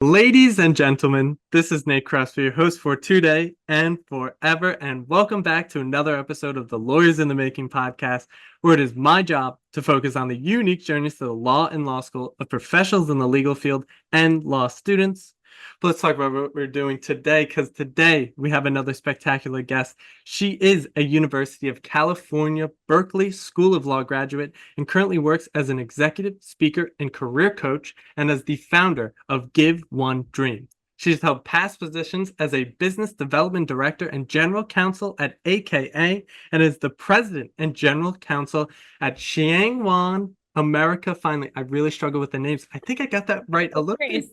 Ladies and gentlemen, this is Nate Crosby, your host for today and forever, and welcome back to another episode of the Lawyers in the Making podcast, where it is my job to focus on the unique journeys to the law and law school of professionals in the legal field and law students. But let's talk about what we're doing today, because today we have another spectacular guest. She is a University of California, Berkeley School of Law graduate and currently works as an executive speaker and career coach and as the founder of Give One Dream. She's held past positions as a business development director and general counsel at AKA and is the president and general counsel at Xiangwan America. Finally, I really struggle with the names. I think I got that right a little bit.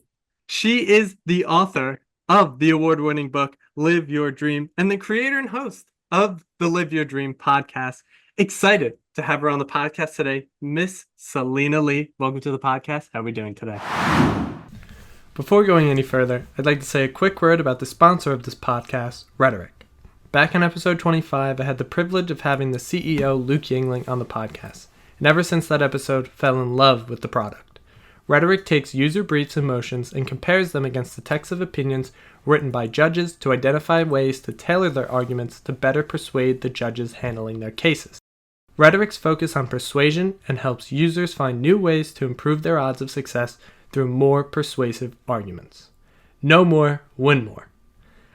She is the author of the award-winning book, Live Your Dream, and the creator and host of the Live Your Dream podcast. Excited to have her on the podcast today, Miss Celina Lee. Welcome to the podcast. How are we doing today? Before going any further, I'd like to say a quick word about the sponsor of this podcast, Rhetoric. Back in episode 25, I had the privilege of having the CEO, Luke Yingling, on the podcast, and ever since that episode, fell in love with the product. Rhetoric takes user briefs and motions and compares them against the text of opinions written by judges to identify ways to tailor their arguments to better persuade the judges handling their cases. Rhetoric's focus on persuasion and helps users find new ways to improve their odds of success through more persuasive arguments. Know more, win more.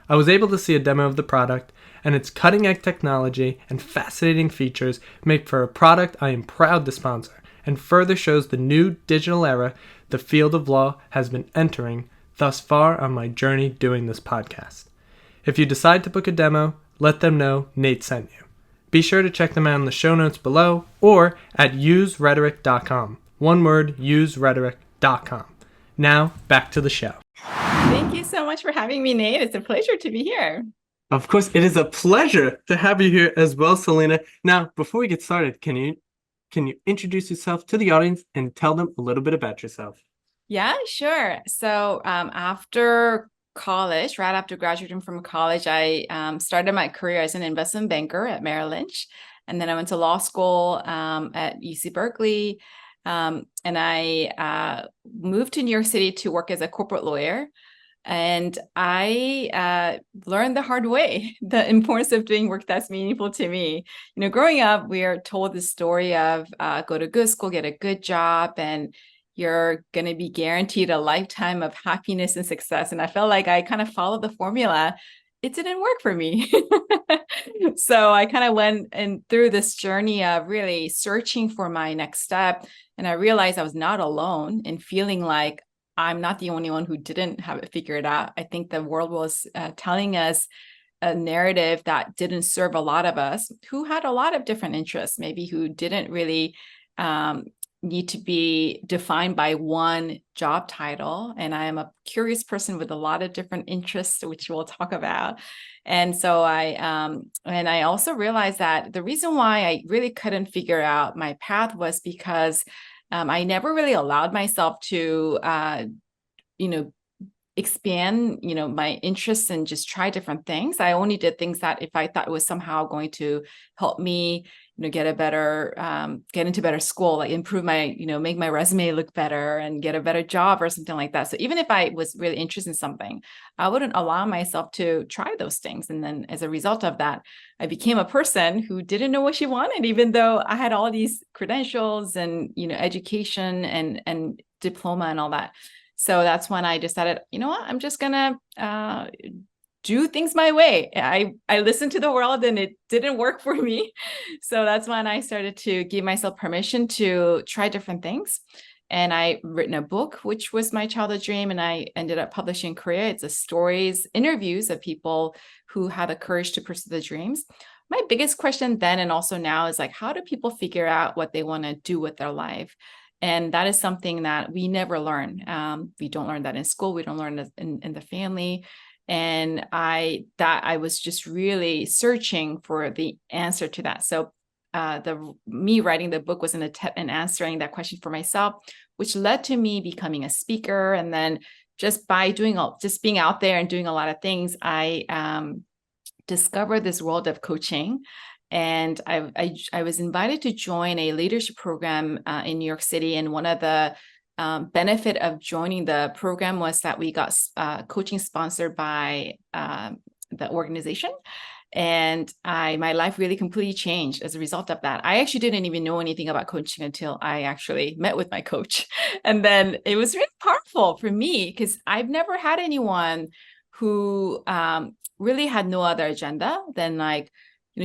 I was able to see a demo of the product, and its cutting-edge technology and fascinating features make for a product I am proud to sponsor, and further shows the new digital era the field of law has been entering thus far on my journey doing this podcast. If you decide to book a demo, let them know Nate sent you. Be sure to check them out in the show notes below or at userhetoric.com. One word, userhetoric.com. Now, back to the show. Thank you so much for having me, Nate. It's a pleasure to be here. Of course, it is a pleasure to have you here as well, Celina. Now, before we get started, can you introduce yourself to the audience and tell them a little bit about yourself? Yeah, sure. So after college, right after graduating from college, I started my career as an investment banker at Merrill Lynch. And then I went to law school at UC Berkeley. And I moved to New York City to work as a corporate lawyer. And I learned the hard way, the importance of doing work that's meaningful to me. You know, growing up, we are told the story of go to good school, get a good job, and you're going to be guaranteed a lifetime of happiness and success. And I felt like I kind of followed the formula. It didn't work for me. So I kind of went through this journey of really searching for my next step. And I realized I was not alone in feeling like I'm not the only one who didn't have it figured out. I think the world was telling us a narrative that didn't serve a lot of us who had a lot of different interests, maybe who didn't really need to be defined by one job title. And I am a curious person with a lot of different interests, which we'll talk about. And so I also realized that the reason why I really couldn't figure out my path was because I never really allowed myself to, expand, my interests and just try different things. I only did things that if I thought was somehow going to help me, get into better school, like improve my, make my resume look better and get a better job or something like that. So even if I was really interested in something, I wouldn't allow myself to try those things. And then as a result of that, I became a person who didn't know what she wanted, even though I had all these credentials and, education and diploma and all that. So that's when I decided, I'm just going to do things my way. I listened to the world and it didn't work for me. So that's when I started to give myself permission to try different things. And I written a book, which was my childhood dream. And I ended up publishing in Korea. It's a stories, interviews of people who had the courage to pursue the dreams. My biggest question then and also now is like, how do people figure out what they want to do with their life? And that is something that we never learn. We don't learn that in school. We don't learn that in the family. And I was just really searching for the answer to that. So me writing the book was an answering that question for myself, which led to me becoming a speaker. And then just by just being out there and doing a lot of things, I discovered this world of coaching. And I was invited to join a leadership program in New York City. And one of the benefit of joining the program was that we got coaching sponsored by the organization. And my life really completely changed as a result of that. I actually didn't even know anything about coaching until I actually met with my coach. And then it was really powerful for me because I've never had anyone who really had no other agenda than like,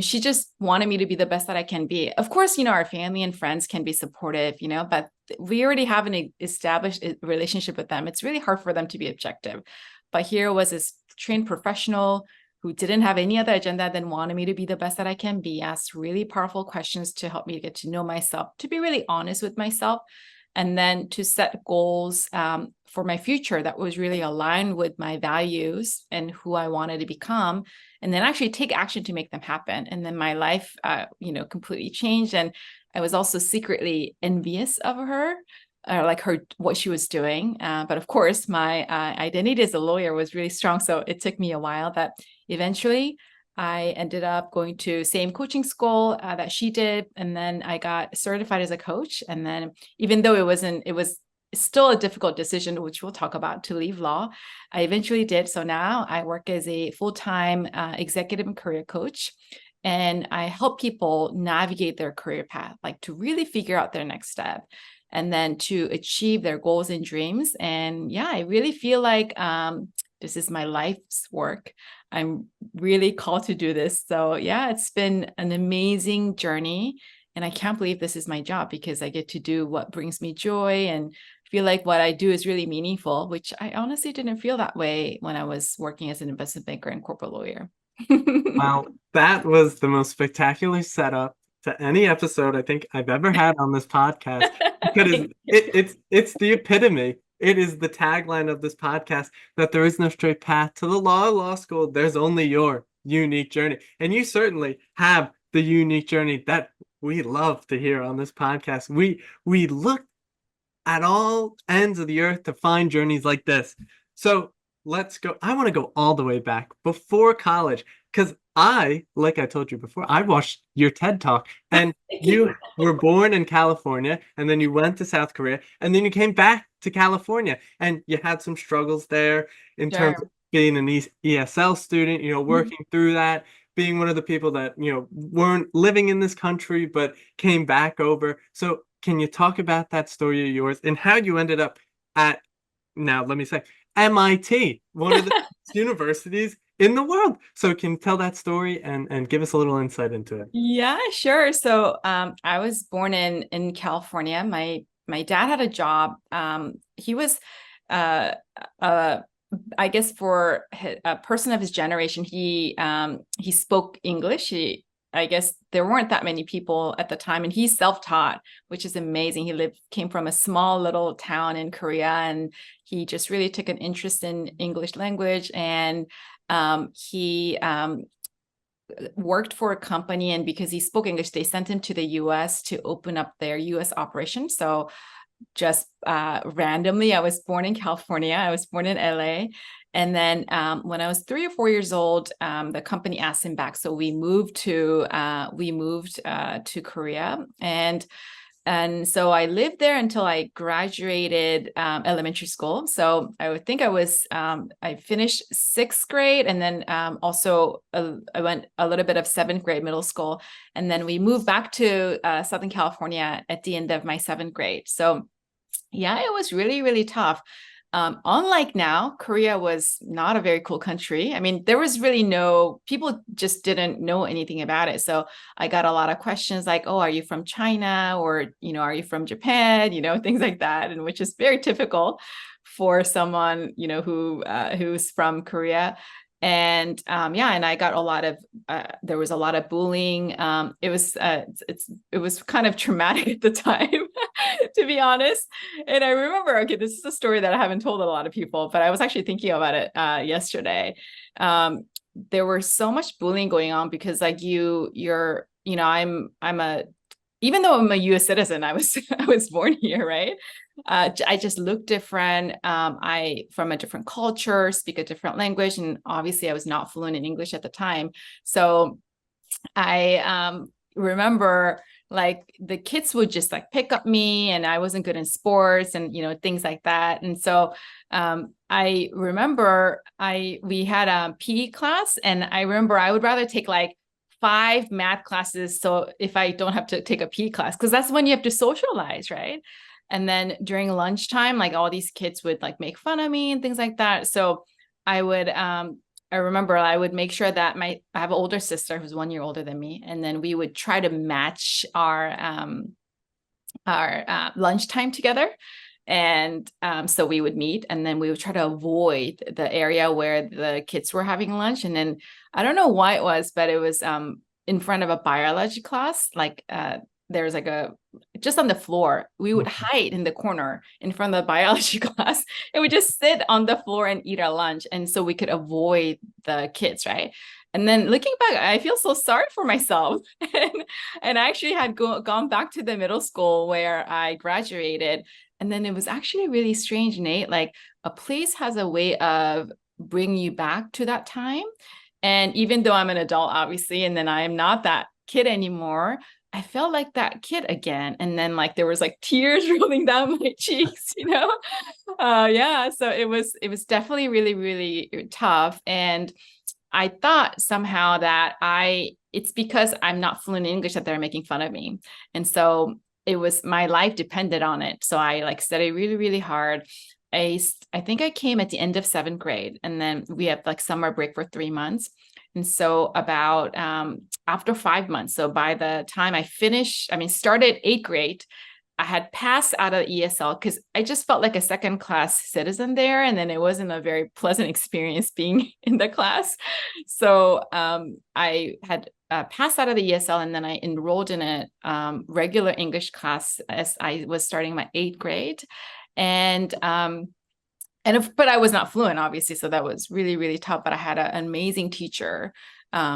she just wanted me to be the best that I can be. Of course, our family and friends can be supportive, but we already have an established relationship with them. It's really hard for them to be objective. But here was this trained professional who didn't have any other agenda than wanted me to be the best that I can be, asked really powerful questions to help me get to know myself, to be really honest with myself, and then to set goals for my future that was really aligned with my values and who I wanted to become, and then actually take action to make them happen. And then my life, completely changed. And I was also secretly envious of her, like what she was doing. But of course, my identity as a lawyer was really strong. So it took me a while, but eventually I ended up going to same coaching school that she did. And then I got certified as a coach. And then even though it was still a difficult decision, which we'll talk about, to leave law, I eventually did. So now I work as a full-time executive and career coach. And I help people navigate their career path, like to really figure out their next step and then to achieve their goals and dreams. And yeah, I really feel like this is my life's work. I'm really called to do this. So yeah, it's been an amazing journey. And I can't believe this is my job because I get to do what brings me joy and feel like what I do is really meaningful, which I honestly didn't feel that way when I was working as an investment banker and corporate lawyer. Wow, that was the most spectacular setup to any episode I think I've ever had on this podcast. Because it's the epitome. It is the tagline of this podcast that there is no straight path to the law school. There's only your unique journey. And you certainly have the unique journey that we love to hear on this podcast. We look at all ends of the earth to find journeys like this. So let's go. I want to go all the way back before college because like I told you before, I watched your TED Talk and you were born in California and then you went to South Korea and then you came back to California and you had some struggles there in terms of being an ESL student, working through that, being one of the people that, weren't living in this country but came back over. So can you talk about that story of yours and how you ended up at, now let me say, MIT, one of the universities in the world? So can you tell that story and give us a little insight into it? Yeah, sure. So I was born in California. My dad had a job. He was I guess for a person of his generation, he spoke English. I guess there weren't that many people at the time, and he's self-taught, which is amazing. He came from a small little town in Korea, and he just really took an interest in English language. And he worked for a company, and because he spoke English, they sent him to the US to open up their US operation. So just randomly, I was born in California. I was born in LA. And then when I was 3 or 4 years old, the company asked him back. So we moved to Korea. And so I lived there until I graduated elementary school. So I would think I finished 6th grade. And then also I went a little bit of 7th grade middle school. And then we moved back to Southern California at the end of my 7th grade. So yeah, it was really, really tough. Unlike now, Korea was not a very cool country. I mean, there was really people just didn't know anything about it. So I got a lot of questions like, oh, are you from China? Or, are you from Japan? Things like that. And which is very typical for someone, who's from Korea. And and I got a lot of there was a lot of bullying. It was kind of traumatic at the time, to be honest. And I remember, okay, this is a story that I haven't told a lot of people, but I was actually thinking about it yesterday. There was so much bullying going on because like even though I'm a US citizen, I was born here, right? I just look different. I from a different culture, speak a different language, and obviously I was not fluent in English at the time. So I remember like the kids would just like pick up me, and I wasn't good in sports and, things like that. And so I remember we had a PE class, and I remember I would rather take like 5 math classes. So if I don't have to take a PE class, because that's when you have to socialize, right? And then during lunchtime, like all these kids would like make fun of me and things like that. So I would, I remember I would make sure that I have an older sister who's 1 year older than me. And then we would try to match our lunchtime together. And so we would meet, and then we would try to avoid the area where the kids were having lunch. And then I don't know why it was, but it was in front of a biology class. Like there's like just on the floor, we would hide in the corner in front of the biology class, and we just sit on the floor and eat our lunch. And so we could avoid the kids, right? And then looking back, I feel so sorry for myself. And I actually had gone back to the middle school where I graduated. And then it was actually really strange, Nate. Like a place has a way of bringing you back to that time. And even though I'm an adult, obviously, and then I am not that kid anymore, I felt like that kid again. And then like there was like tears rolling down my cheeks, yeah. So it was definitely really, really tough. And I thought somehow that it's because I'm not fluent in English that they're making fun of me. And so it was, my life depended on it. So I like studied really, really hard. I think I came at the end of 7th grade, and then we had like summer break for 3 months. And so about after 5 months, so by the time I started 8th grade, I had passed out of ESL because I just felt like a second class citizen there. And then it wasn't a very pleasant experience being in the class. So I had passed out of the ESL, and then I enrolled in a regular English class as I was starting my 8th grade. And but I was not fluent, obviously. So that was really, really tough. But I had an amazing teacher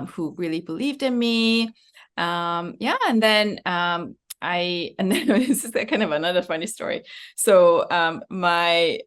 who really believed in me. Yeah. And then and then this is kind of another funny story. So when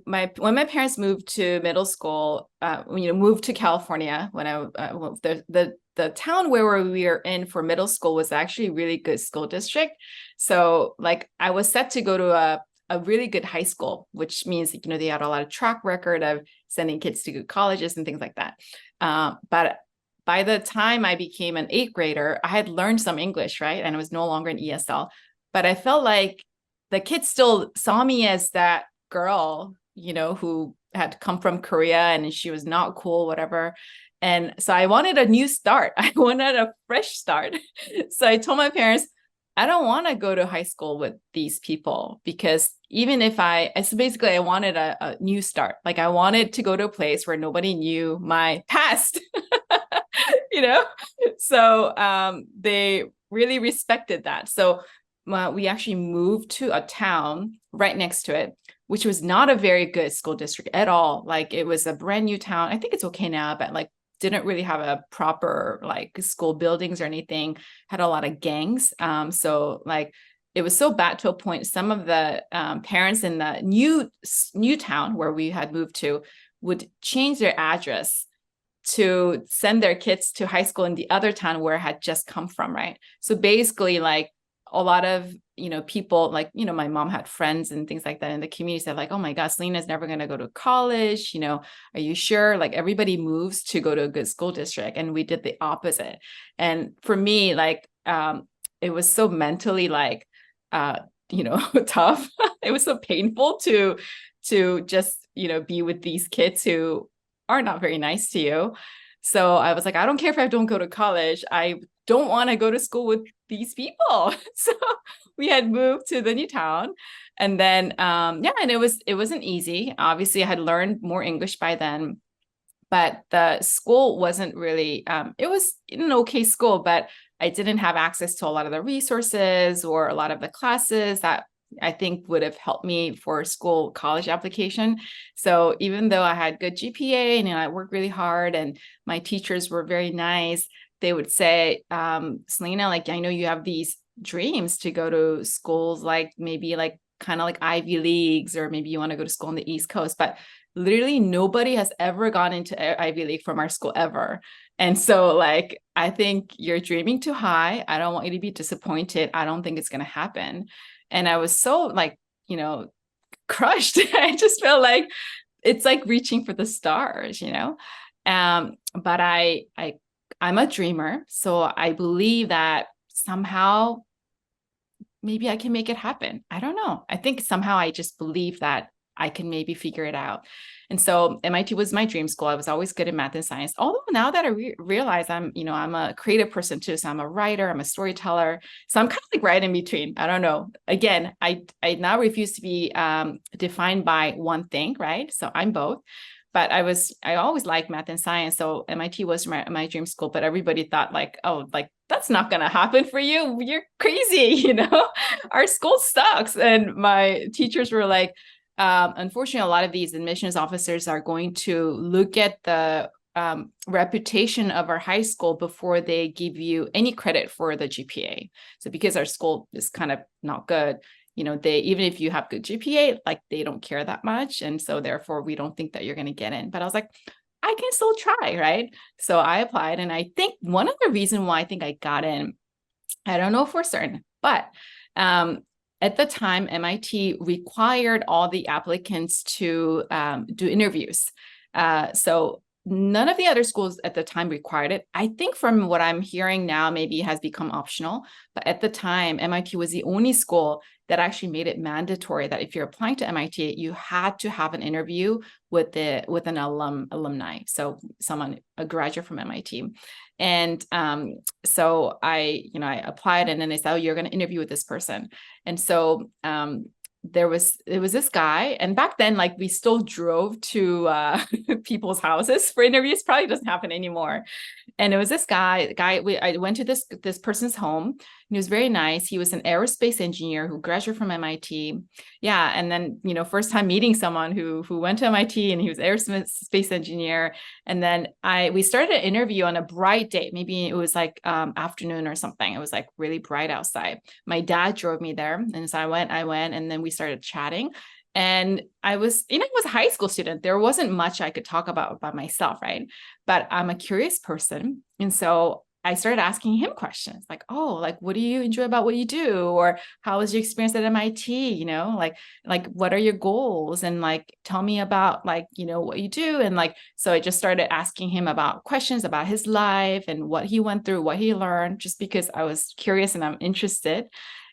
my parents moved to middle school, moved to California, when the town where we were in for middle school was actually a really good school district. So like I was set to go to a really good high school, which means, they had a lot of track record of sending kids to good colleges and things like that. But by the time I became an 8th grader, I had learned some English, right? And I was no longer in ESL, but I felt like the kids still saw me as that girl, who had come from Korea and she was not cool, whatever. And so I wanted a new start. I wanted a fresh start. So I told my parents, I don't want to go to high school with these people, because even if so basically I wanted a new start. Like I wanted to go to a place where nobody knew my past, So they really respected that. So we actually moved to a town right next to it, which was not a very good school district at all. Like it was a brand new town. I think it's okay now, but like didn't really have a proper like school buildings or anything, had a lot of gangs. So like it was so bad to a point, some of the parents in the new town where we had moved to would change their address to send their kids to high school in the other town where I had just come from, right? So basically like a lot of, people like, my mom had friends and things like that in the community said like, oh my God, Celina's never going to go to college. Are you sure? Like everybody moves to go to a good school district. And we did the opposite. And for me, like, it was so mentally like, tough. It was so painful to just, be with these kids who are not very nice to you. So I was like, I don't care if I don't go to college. I don't want to go to school with these people. So we had moved to the new town. And then, and it wasn't easy. Obviously, I had learned more English by then, but the school wasn't really, it was an okay school, but I didn't have access to a lot of the resources or a lot of the classes that I think would have helped me for school college application. So even though I had good GPA and I worked really hard and my teachers were very nice, they would say, Celina, like, I know you have these dreams to go to schools, like maybe like kind of like Ivy Leagues, or maybe you want to go to school on the East Coast, but literally nobody has ever gone into Ivy League from our school ever. And so like, I think you're dreaming too high. I don't want you to be disappointed. I don't think it's going to happen. And I was so like, crushed. I just felt like it's like reaching for the stars, but I'm a dreamer. So I believe that somehow maybe I can make it happen. I don't know. I think somehow I just believe that I can maybe figure it out. And so MIT was my dream school. I was always good at math and science. Although now that I realize I'm a creative person too. So I'm a writer, I'm a storyteller. So I'm kind of like right in between. I don't know. Again, I now refuse to be defined by one thing, right? So I'm both. But I always liked math and science. So MIT was my dream school, but everybody thought like, oh, like that's not going to happen for you. You're crazy. Our school sucks. And my teachers were like, unfortunately, a lot of these admissions officers are going to look at the reputation of our high school before they give you any credit for the GPA. So because our school is kind of not good, they, even if you have good GPA, like they don't care that much. And so therefore we don't think that you're going to get in. But I was like, I can still try, right? So I applied. And I think one of the reasons why I think I got in, I don't know for certain, but at the time, MIT required all the applicants to do interviews. So none of the other schools at the time required it. I think from what I'm hearing now, maybe it has become optional. But at the time, MIT was the only school that actually made it mandatory that if you're applying to MIT, you had to have an interview with an alumni. So a graduate from MIT. And so I applied, and then they said, oh, you're going to interview with this person. And so it was this guy, and back then, like we still drove to people's houses for interviews. Probably doesn't happen anymore. And it was this guy. I went to this person's home. And he was very nice. He was an aerospace engineer who graduated from MIT. Yeah, and then first time meeting someone who went to MIT, and he was an aerospace engineer. And then we started an interview on a bright day.Maybe it was like afternoon or something. It was like really bright outside. My dad drove me there, and so I went, and then we started chatting. And I was a high school student. There wasn't much I could talk about myself, right? But I'm a curious person. And so I started asking him questions like, oh, like, what do you enjoy about what you do? Or how was your experience at MIT? Like, what are your goals? And like, tell me about like, what you do. And like, so I just started asking him about questions about his life and what he went through, what he learned, just because I was curious and I'm interested.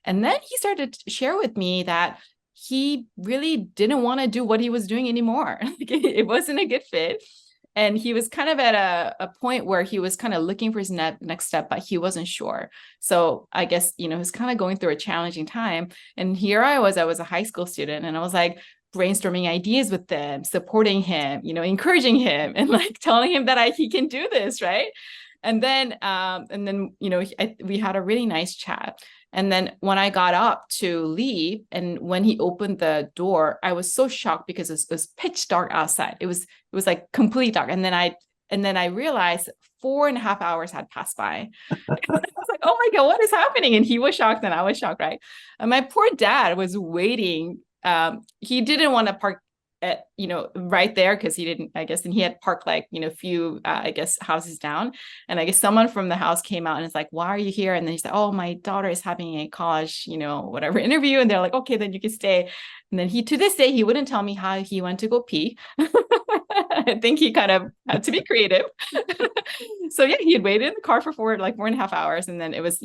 And then he started to share with me that he really didn't want to do what he was doing anymore. It wasn't a good fit. And he was kind of at a point where he was kind of looking for his next step, but he wasn't sure. So I guess, he was kind of going through a challenging time. And here I was a high school student, and I was like brainstorming ideas with them, supporting him, encouraging him, and like telling him that he can do this, right? And then we had a really nice chat. And then when I got up to leave, and when he opened the door, I was so shocked because it was pitch dark outside. It was like completely dark. And then I realized 4.5 hours had passed by. I was like, oh my God, what is happening? And he was shocked and I was shocked, right? And my poor dad was waiting. He didn't want to park at, right there, because he didn't, I guess, and he had parked like, a few, I guess, houses down. And I guess someone from the house came out and it's like, why are you here? And then he said, oh, my daughter is having a college, whatever interview. And they're like, okay, then you can stay. And then to this day, he wouldn't tell me how he went to go pee. I think he kind of had to be creative. So yeah, he had waited in the car for 4.5 hours. And then it was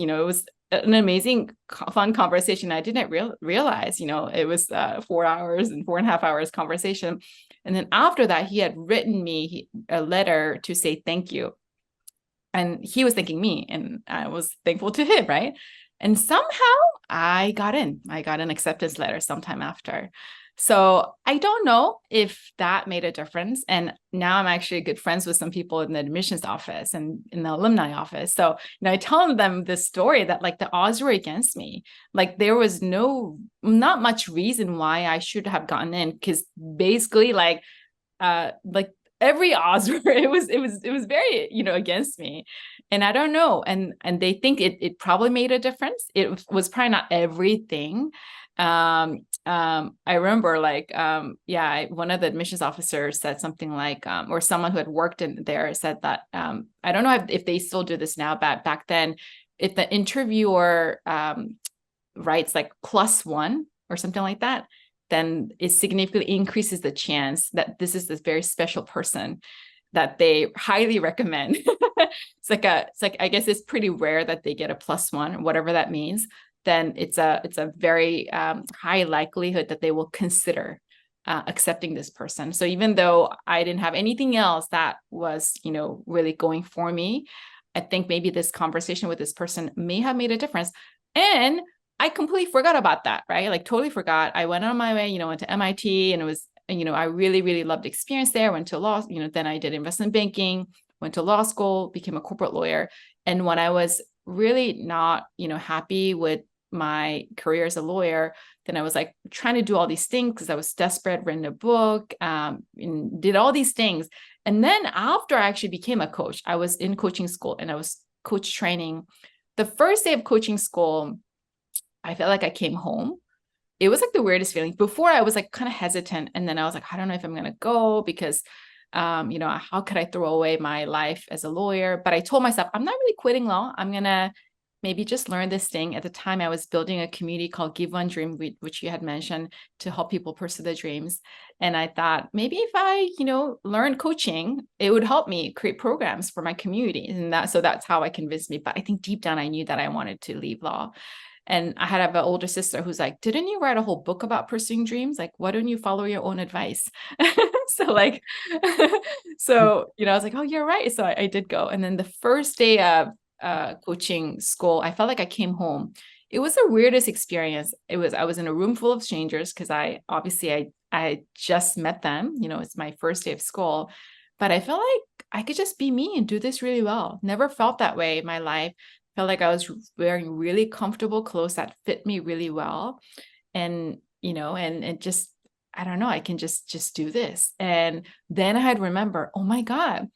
an amazing, fun conversation. I didn't realize, it was 4 hours and 4.5 hours conversation. And then after that, he had written me a letter to say thank you. And he was thanking me, and I was thankful to him, right? And somehow I got an acceptance letter sometime after. So I don't know if that made a difference. And now I'm actually good friends with some people in the admissions office and in the alumni office. So, I tell them this story that like the odds were against me. Like there was not much reason why I should have gotten in, because basically like every odds were, it was very, against me. And I don't know. And they think it probably made a difference. It was probably not everything. I remember like, one of the admissions officers said something like, or someone who had worked in there said that, I don't know if they still do this now, but back then, if the interviewer writes like +1 or something like that, then it significantly increases the chance that this is this very special person that they highly recommend. It's like I guess it's pretty rare that they get a +1, whatever that means. Then it's a very high likelihood that they will consider accepting this person. So even though I didn't have anything else that was, really going for me, I think maybe this conversation with this person may have made a difference. And I completely forgot about that, right? Like totally forgot. I went on my way, went to MIT, and it was, I really, really loved the experience there. Went to law, then I did investment banking, went to law school, became a corporate lawyer. And when I was really not, happy with my career as a lawyer, then I was like trying to do all these things because I was desperate, written a book, and did all these things. And then after I actually became a coach, I was in coaching school and I was coach training. The first day of coaching school, I felt like I came home. It was like the weirdest feeling. Before I was like kind of hesitant. And then I was like, I don't know if I'm going to go because, how could I throw away my life as a lawyer? But I told myself, I'm not really quitting law. I'm going to maybe just learn this thing. At the time, I was building a community called Give One Dream, which you had mentioned, to help people pursue their dreams. And I thought maybe if I, learn coaching, it would help me create programs for my community. And that's how I convinced me. But I think deep down, I knew that I wanted to leave law. And I had an older sister who's like, didn't you write a whole book about pursuing dreams? Like, why don't you follow your own advice? So like, I was like, oh, you're right. So I did go. And then the first day of coaching school, I felt like I came home. It was the weirdest experience. I was in a room full of strangers because I just met them, it's my first day of school, but I felt like I could just be me and do this really well. Never felt that way in my life. Felt like I was wearing really comfortable clothes that fit me really well. And, and it just, I don't know, I can just do this. And then I had remember, oh my God,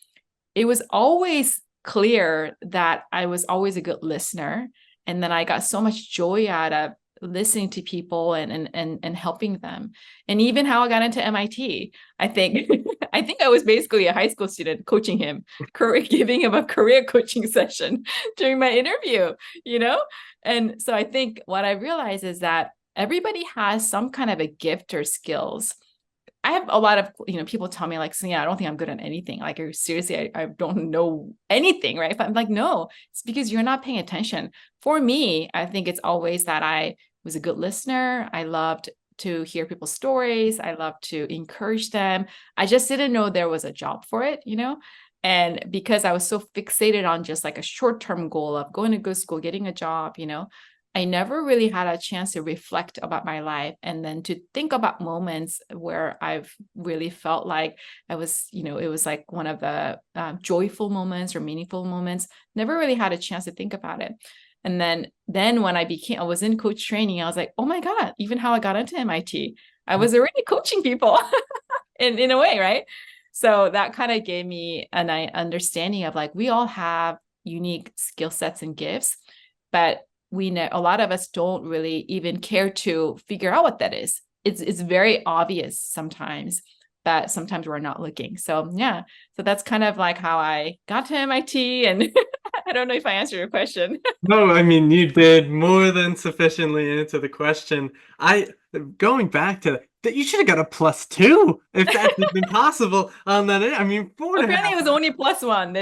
it was always clear that I was always a good listener. And then I got so much joy out of listening to people and helping them. And even how I got into MIT, I think I was basically a high school student coaching him, giving him a career coaching session during my interview, And so I think what I realized is that everybody has some kind of a gift or skills. I have a lot of, people tell me like, Celina, I don't think I'm good at anything. Like, seriously, I don't know anything, right? But I'm like, no, it's because you're not paying attention. For me, I think it's always that I was a good listener. I loved to hear people's stories. I loved to encourage them. I just didn't know there was a job for it, And because I was so fixated on just like a short-term goal of going to good school, getting a job, I never really had a chance to reflect about my life and then to think about moments where I've really felt like I was, it was like one of the joyful moments or meaningful moments. Never really had a chance to think about it. And then when I was in coach training, I was like, oh my God, even how I got into MIT, I was already coaching people in a way, right? So that kind of gave me an understanding of like, we all have unique skill sets and gifts, but we know a lot of us don't really even care to figure out what that is. It's very obvious sometimes, but sometimes we're not looking. So yeah, so that's kind of like how I got to MIT. And I don't know if I answered your question. No, I mean, you did more than sufficiently answer the question. Going back to that, you should have got a +2 if that's even possible on that. I mean, four and a Apparently half. it was only +1.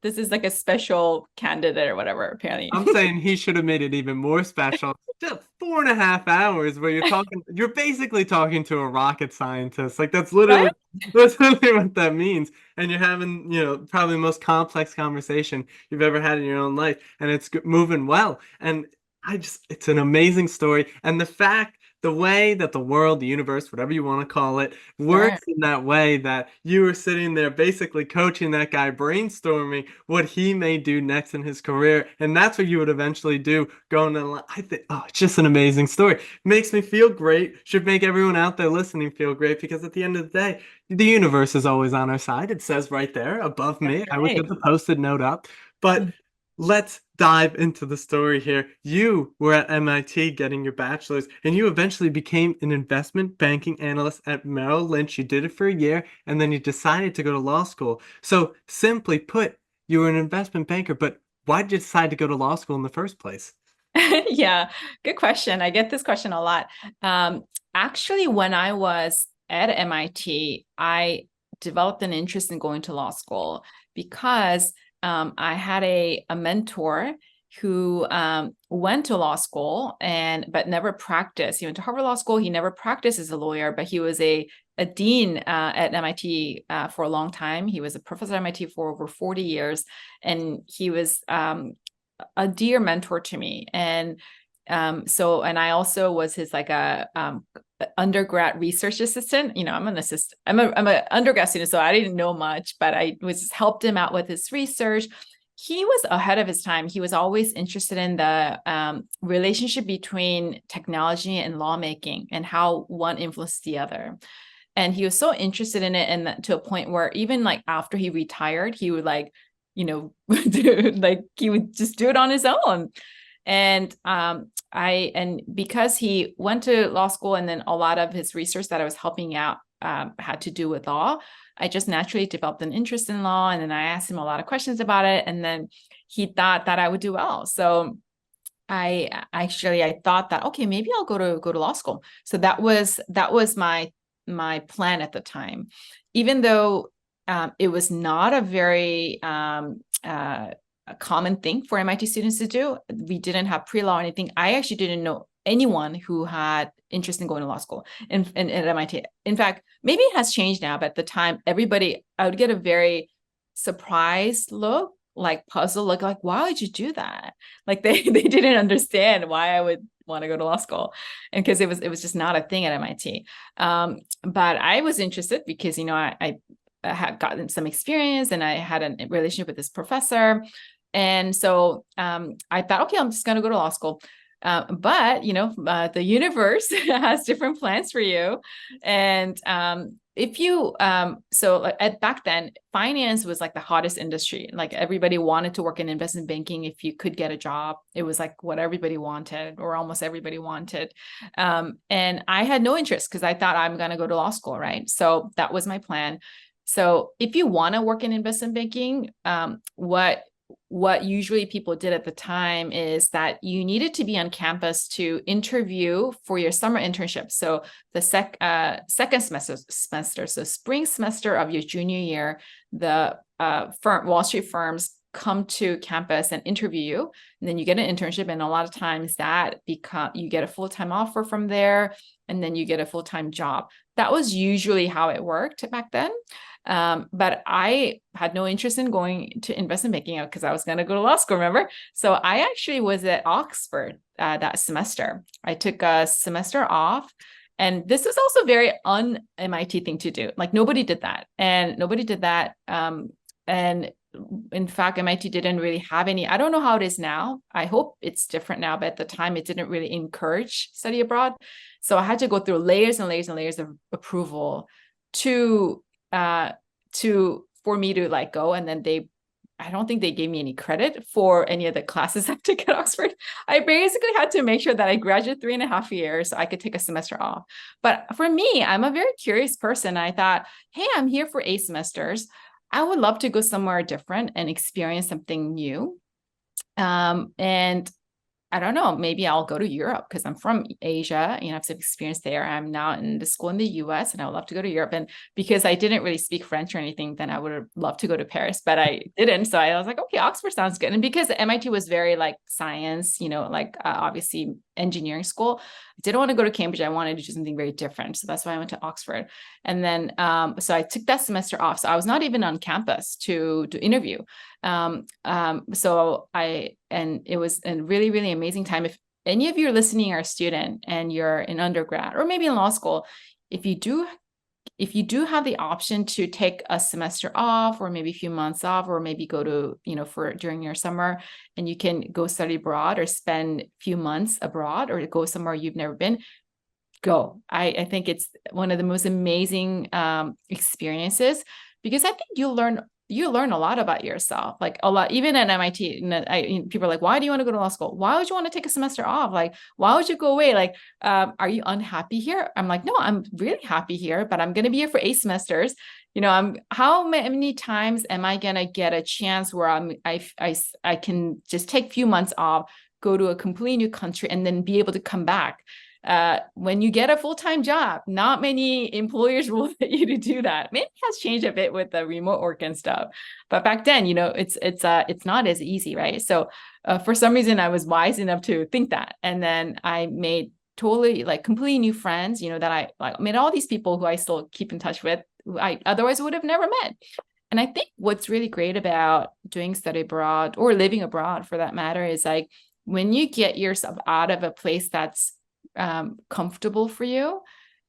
This is like a special candidate or whatever, apparently. I'm saying he should have made it even more special. Just 4.5 hours where you're basically talking to a rocket scientist. Like Right? that's literally what that means. And you're having, probably the most complex conversation you've ever had in your own life, and it's moving well. And it's an amazing story. And the way that the world, the universe, whatever you want to call it, Sure. works in that way that you were sitting there basically coaching that guy, brainstorming what he may do next in his career. And that's what you would eventually do going to, I think, oh, it's just an amazing story. Makes me feel great. Should make everyone out there listening feel great because at the end of the day, the universe is always on our side. It says right there above me. That's I would right. put the post-it note up. But let's dive into the story here. You were at MIT getting your bachelor's, and you eventually became an investment banking analyst at Merrill Lynch. You did it for a year, and then you decided to go to law school. So, simply put, you were an investment banker, but why did you decide to go to law school in the first place? Yeah, good question. I get this question a lot. Actually, when I was at MIT, I developed an interest in going to law school because I had a mentor who went to law school but never practiced. He went to Harvard Law School. He never practiced as a lawyer, but he was a dean at MIT for a long time. He was a professor at MIT for over 40 years, and he was a dear mentor to me. And and I also was his like a undergrad research assistant. I'm an assistant. I'm an undergrad student, so I didn't know much, but I was helped him out with his research. He was ahead of his time. He was always interested in the relationship between technology and lawmaking and how one influenced the other. And he was so interested in it, and to a point where even like after he retired, he would like, he would just do it on his own. And because he went to law school, and then a lot of his research that I was helping out had to do with law, I just naturally developed an interest in law. And then I asked him a lot of questions about it, and then he thought that I would do well. So I thought that, okay, maybe I'll go to law school. So that was my plan at the time, even though it was not a very a common thing for MIT students to do. We didn't have pre-law or anything. I actually didn't know anyone who had interest in going to law school and at MIT. In fact, maybe it has changed now, but at the time, I would get a very surprised look, like puzzle look, like, why would you do that? Like they didn't understand why I would want to go to law school, and because it was just not a thing at MIT. But I was interested because I had gotten some experience, and I had a relationship with this professor. And so I thought, okay, I'm just going to go to law school. But the universe has different plans for you. And if you, back then, finance was like the hottest industry. Like everybody wanted to work in investment banking. If you could get a job, it was like what everybody wanted, or almost everybody wanted. And I had no interest because I thought I'm going to go to law school, right? So that was my plan. So if you want to work in investment banking, what usually people did at the time is that you needed to be on campus to interview for your summer internship. So the second semester, so spring semester of your junior year, the Wall Street firms come to campus and interview you, and then you get an internship. And a lot of times that you get a full-time offer from there, and then you get a full-time job. That was usually how it worked back then. But I had no interest in going to investment banking because I was going to go to law school, remember? So I actually was at Oxford that semester. I took a semester off. And this was also very un-MIT thing to do. Like nobody did that. And in fact, MIT didn't really have any. I don't know how it is now. I hope it's different now, but at the time it didn't really encourage study abroad. So I had to go through layers and layers and layers of approval for me to like go. And then I don't think they gave me any credit for any of the classes I took at Oxford. I basically had to make sure that I graduated 3.5 years so I could take a semester off. But for me, I'm a very curious person. I thought, hey, I'm here for 8 semesters. I would love to go somewhere different and experience something new. And I don't know, maybe I'll go to Europe because I'm from Asia, I have some experience there. I'm now in the school in the US, and I would love to go to Europe. And because I didn't really speak French or anything, then I would have loved to go to Paris, but I didn't. So I was like, okay, Oxford sounds good. And because MIT was very like science, obviously engineering school, I didn't want to go to Cambridge. I wanted to do something very different. So that's why I went to Oxford. And then, so I took that semester off. So I was not even on campus to interview. And it was a really, really amazing time. If any of you are listening are a student and you're in undergrad or maybe in law school, if you do have the option to take a semester off or maybe a few months off, or maybe go to, during your summer, and you can go study abroad or spend a few months abroad or go somewhere you've never been, go. I think it's one of the most amazing experiences, because I think you'll learn you learn a lot about yourself, like a lot, even at MIT. People are like, why do you want to go to law school? Why would you want to take a semester off? Like, why would you go away? Like, are you unhappy here? I'm like, no, I'm really happy here, but I'm going to be here for 8 semesters. How many times am I going to get a chance where I can just take a few months off, go to a completely new country, and then be able to come back? When you get a full-time job, not many employers will let you to do that. Maybe it has changed a bit with the remote work and stuff, but back then, it's not as easy, right? So for some reason, I was wise enough to think that, and then I made totally like completely new friends. That I like made all these people who I still keep in touch with, who I otherwise would have never met. And I think what's really great about doing study abroad or living abroad, for that matter, is like when you get yourself out of a place that's comfortable for you,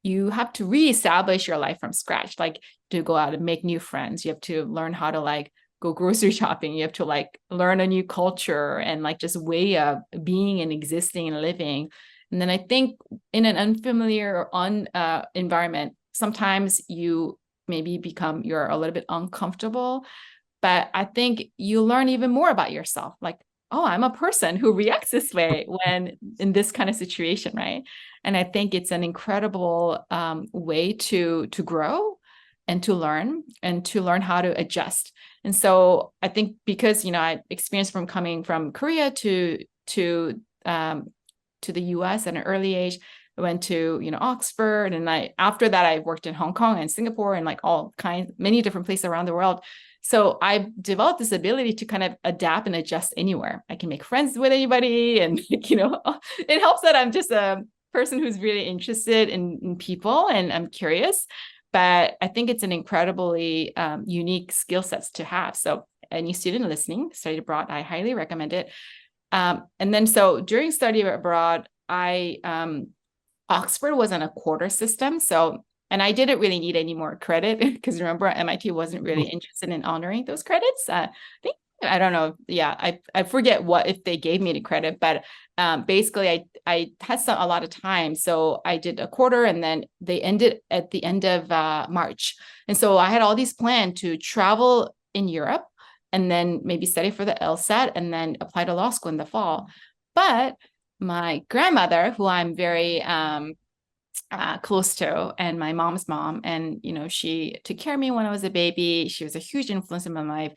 you have to reestablish your life from scratch, like to go out and make new friends. You have to learn how to like go grocery shopping. You have to like learn a new culture and like just way of being and existing and living. And then I think in an unfamiliar environment, sometimes you maybe you're a little bit uncomfortable, but I think you learn even more about yourself. Like, oh, I'm a person who reacts this way when in this kind of situation, right? And I think it's an incredible way to grow and to learn how to adjust. And so I think because I experienced from coming from Korea to the US at an early age. I went to Oxford, and after that I worked in Hong Kong and Singapore and like many different places around the world. So I've developed this ability to kind of adapt and adjust anywhere. I can make friends with anybody. And, it helps that I'm just a person who's really interested in people and I'm curious. But I think it's an incredibly unique skill sets to have. So any student listening, study abroad, I highly recommend it. And then so during study abroad, Oxford was on a quarter system. And I didn't really need any more credit because remember, MIT wasn't really interested in honoring those credits. I don't know. Yeah, I forget if they gave me the credit, but basically I had a lot of time. So I did a quarter, and then they ended at the end of March. And so I had all these plans to travel in Europe and then maybe study for the LSAT and then apply to law school in the fall. But my grandmother, who I'm very close to, and my mom's mom, and she took care of me when I was a baby. She was a huge influence in my life.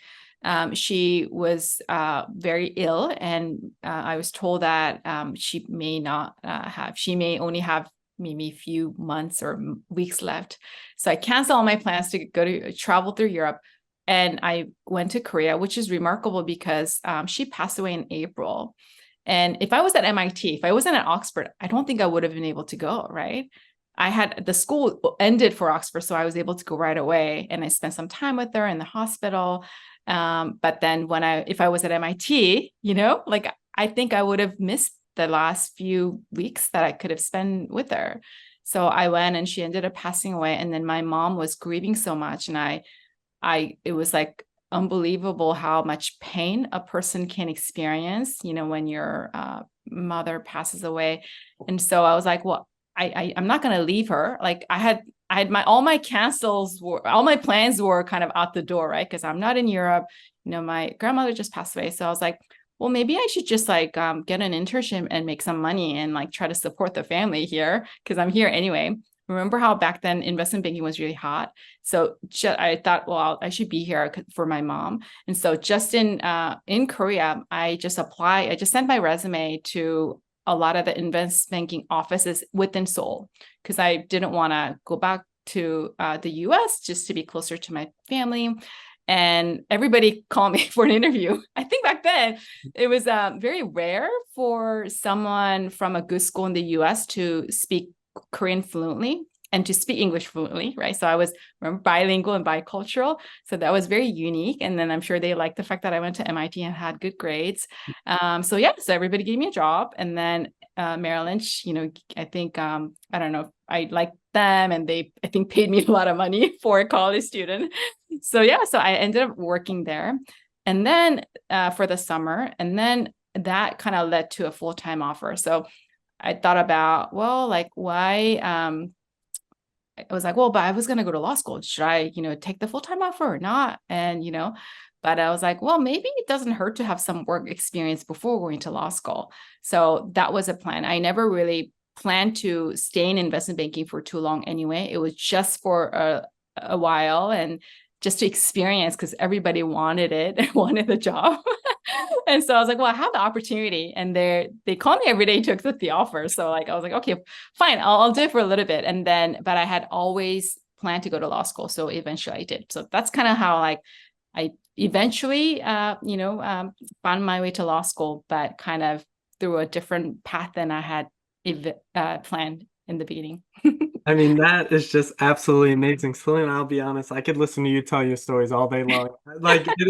She was very ill, and I was told that she may only have maybe a few months or weeks left. So I canceled all my plans to go to travel through Europe. And I went to Korea, which is remarkable because she passed away in April. And if I was at MIT, if I wasn't at Oxford, I don't think I would have been able to go, right? The school ended for Oxford, so I was able to go right away. And I spent some time with her in the hospital. But then if I was at MIT, like I think I would have missed the last few weeks that I could have spent with her. So I went, and she ended up passing away. And then my mom was grieving so much. And it was like unbelievable how much pain a person can experience, when your mother passes away. And so I was like, well, I'm not going to leave her. Like I had all my plans were kind of out the door, right? Because I'm not in Europe. My grandmother just passed away. So I was like, well, maybe I should just like get an internship and make some money and like try to support the family here because I'm here anyway. Remember how back then investment banking was really hot? So I thought, well, I should be here for my mom. And so just in Korea, I just sent my resume to a lot of the investment banking offices within Seoul because I didn't want to go back to the US just to be closer to my family. And everybody called me for an interview. I think back then it was very rare for someone from a good school in the US to speak Korean fluently and to speak English fluently, right? So I was bilingual and bicultural. So that was very unique. And then I'm sure they liked the fact that I went to MIT and had good grades. So everybody gave me a job. And then Merrill Lynch, I think, I don't know, I liked them and they, I think, paid me a lot of money for a college student. So I ended up working there. And then for the summer, and then that kind of led to a full-time offer. So I thought about, well, like why I was like, well, but I was going to go to law school. Should I, take the full-time offer or not? And, but I was like, well, maybe it doesn't hurt to have some work experience before going to law school. So that was a plan. I never really planned to stay in investment banking for too long anyway. It was just for a while and just to experience, because everybody wanted it, wanted the job. And so I was like, well, I have the opportunity, and they call me every day to accept the offer. So like, I was like, okay, fine, I'll do it for a little bit. And then, but I had always planned to go to law school. So eventually I did. So that's kind of how like I eventually, found my way to law school, but kind of through a different path than I had planned in the beginning. I mean, that is just absolutely amazing. Celina, I'll be honest, I could listen to you tell your stories all day long. Like it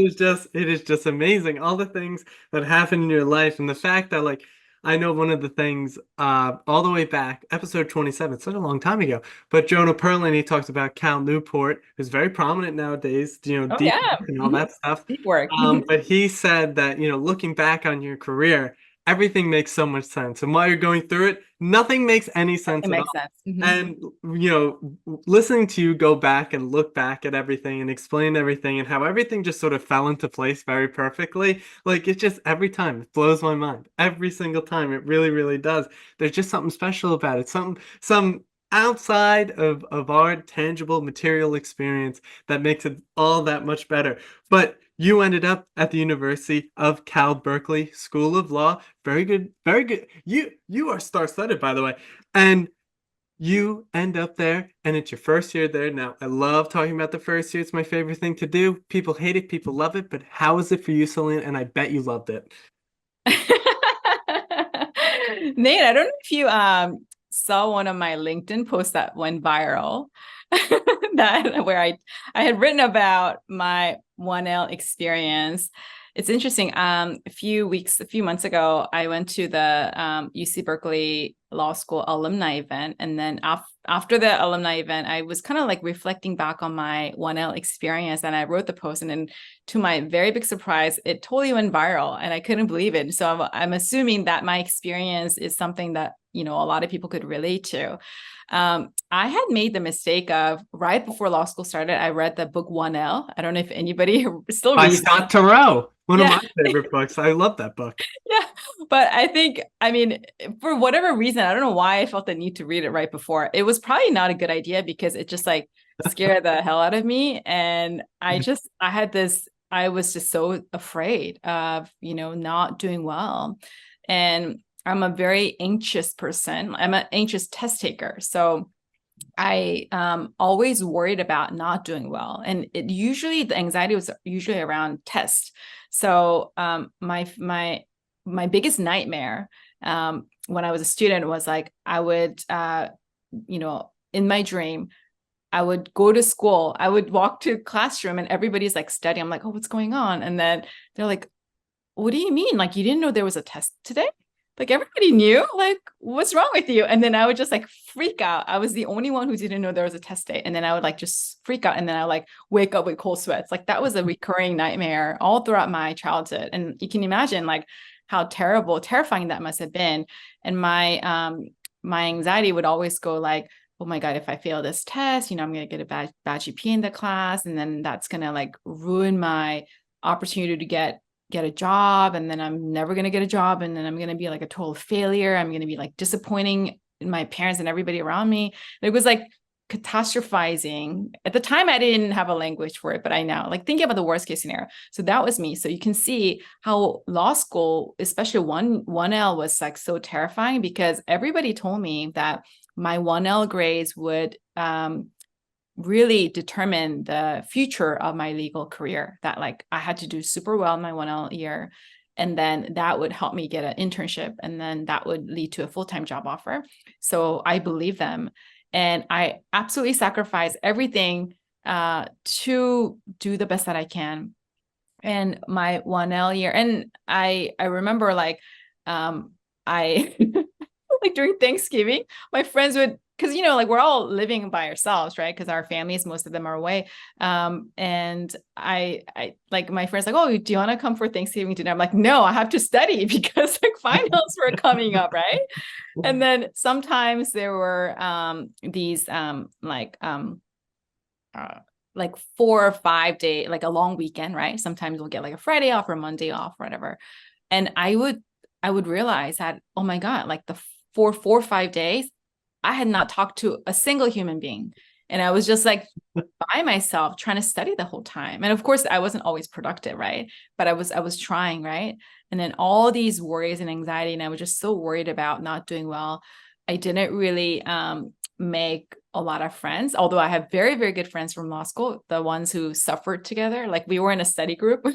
is just amazing. All the things that happen in your life and the fact that like I know one of the things all the way back, episode 27, such a long time ago, but Jonah Perlin, he talks about Cal Newport, who's very prominent nowadays, Oh deep yeah. work and all that stuff. Deep work. But he said that, looking back on your career, everything makes so much sense. And while you're going through it, nothing makes any sense It at makes all. sense. And listening to you go back and look back at everything and explain everything and how everything just sort of fell into place very perfectly, like it just every time it blows my mind. Every single time it really, really does. There's just something special about it. Some outside of our tangible material experience that makes it all that much better. But you ended up at the University of Cal Berkeley School of Law. Very good, very good. You are star-studded, by the way. And you end up there, and it's your first year there. Now, I love talking about the first year. It's my favorite thing to do. People hate it, people love it. But how is it for you, Celina? And I bet you loved it. Nate, I don't know if you saw one of my LinkedIn posts that went viral. That where I had written about my 1L experience. It's interesting. A few months ago, I went to the UC Berkeley Law School alumni event. And then after the alumni event, I was kind of like reflecting back on my 1L experience, and I wrote the post. And then to my very big surprise, it totally went viral, and I couldn't believe it. So I'm assuming that my experience is something that, a lot of people could relate to. I had made the mistake of right before law school started, I read the book 1L. I don't know if anybody still By reads Scott Turow, one of Yeah. my favorite books. I love that book. Yeah. But I mean, for whatever reason, I don't know why I felt the need to read it right before. It was probably not a good idea because it just like scared the hell out of me. And I was just so afraid of, not doing well. And I'm a very anxious person. I'm an anxious test taker. So I always worried about not doing well. And the anxiety was usually around tests. So my biggest nightmare when I was a student was like, I would, in my dream, I would go to school, I would walk to classroom and everybody's like studying. I'm like, oh, what's going on? And then they're like, what do you mean? Like, you didn't know there was a test today? Like everybody knew, like, what's wrong with you? And then I would just like freak out. I was the only one who didn't know there was a test day. And then I would like just freak out. And then I like wake up with cold sweats. Like that was a recurring nightmare all throughout my childhood. And you can imagine like how terrifying that must have been. And my anxiety would always go like, oh my God, if I fail this test, I'm going to get a bad GPA in the class. And then that's going to like ruin my opportunity to get a job, and then I'm never going to get a job, and then I'm going to be like a total failure. I'm going to be like disappointing my parents and everybody around me. It was like catastrophizing. At the time, I didn't have a language for it, but I now like thinking about the worst case scenario. So that was me. So you can see how law school, especially 1L, was like so terrifying because everybody told me that my 1L grades would really determine the future of my legal career, that like I had to do super well in my 1L year. And then that would help me get an internship. And then that would lead to a full-time job offer. So I believe them. And I absolutely sacrifice everything to do the best that I can. And my 1L year, and I remember like, I like during Thanksgiving, my friends would because, like we're all living by ourselves, right? Because our families, most of them are away. And I like my friends like, oh, do you want to come for Thanksgiving dinner? I'm like, no, I have to study because like finals were coming up, right? And then sometimes there were these like 4 or 5 day, like a long weekend, right? Sometimes we'll get like a Friday off or Monday off, or whatever. And I would realize that, oh my God, like the 4 or 5 days, I had not talked to a single human being. And I was just like by myself trying to study the whole time. And of course, I wasn't always productive, right? But I was trying, right? And then all these worries and anxiety, and I was just so worried about not doing well. I didn't really make a lot of friends, although I have very, very good friends from law school, the ones who suffered together. Like we were in a study group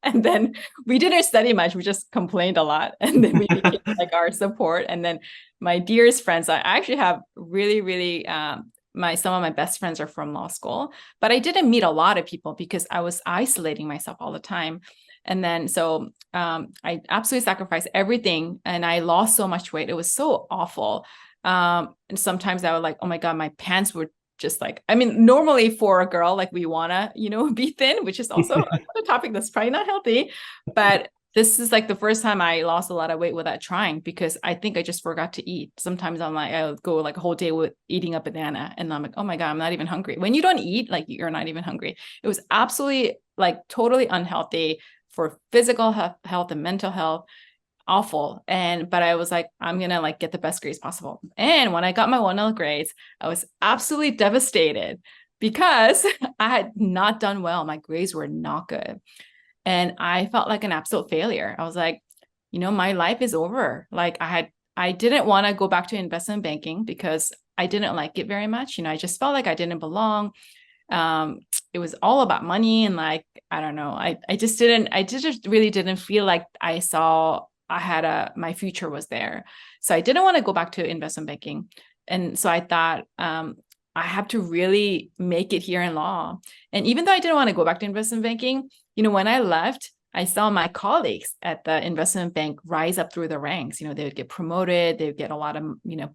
and then we didn't study much. We just complained a lot. And then we became like our support. And then my dearest friends, I actually have really, really, some of my best friends are from law school, but I didn't meet a lot of people because I was isolating myself all the time. And then, so I absolutely sacrificed everything and I lost so much weight. It was so awful. And sometimes I would like, oh my God, my pants were just like, I mean, normally for a girl, like we want to, be thin, which is also a topic that's probably not healthy, but this is like the first time I lost a lot of weight without trying, because I think I just forgot to eat. Sometimes I'm like, I'll go like a whole day with eating a banana and I'm like, oh my God, I'm not even hungry. When you don't eat, like you're not even hungry. It was absolutely like totally unhealthy for physical health and mental health. Awful. But I was like, I'm gonna like get the best grades possible. And when I got my 1L grades, I was absolutely devastated because I had not done well. My grades were not good. And I felt like an absolute failure. I was like, my life is over. Like I didn't want to go back to investment banking because I didn't like it very much. I just felt like I didn't belong. It was all about money. And like, I don't know, I just really didn't feel like my future was there. So I didn't want to go back to investment banking. And so I thought, I have to really make it here in law. And even though I didn't want to go back to investment banking, when I left, I saw my colleagues at the investment bank rise up through the ranks. They would get promoted, they would get a lot of,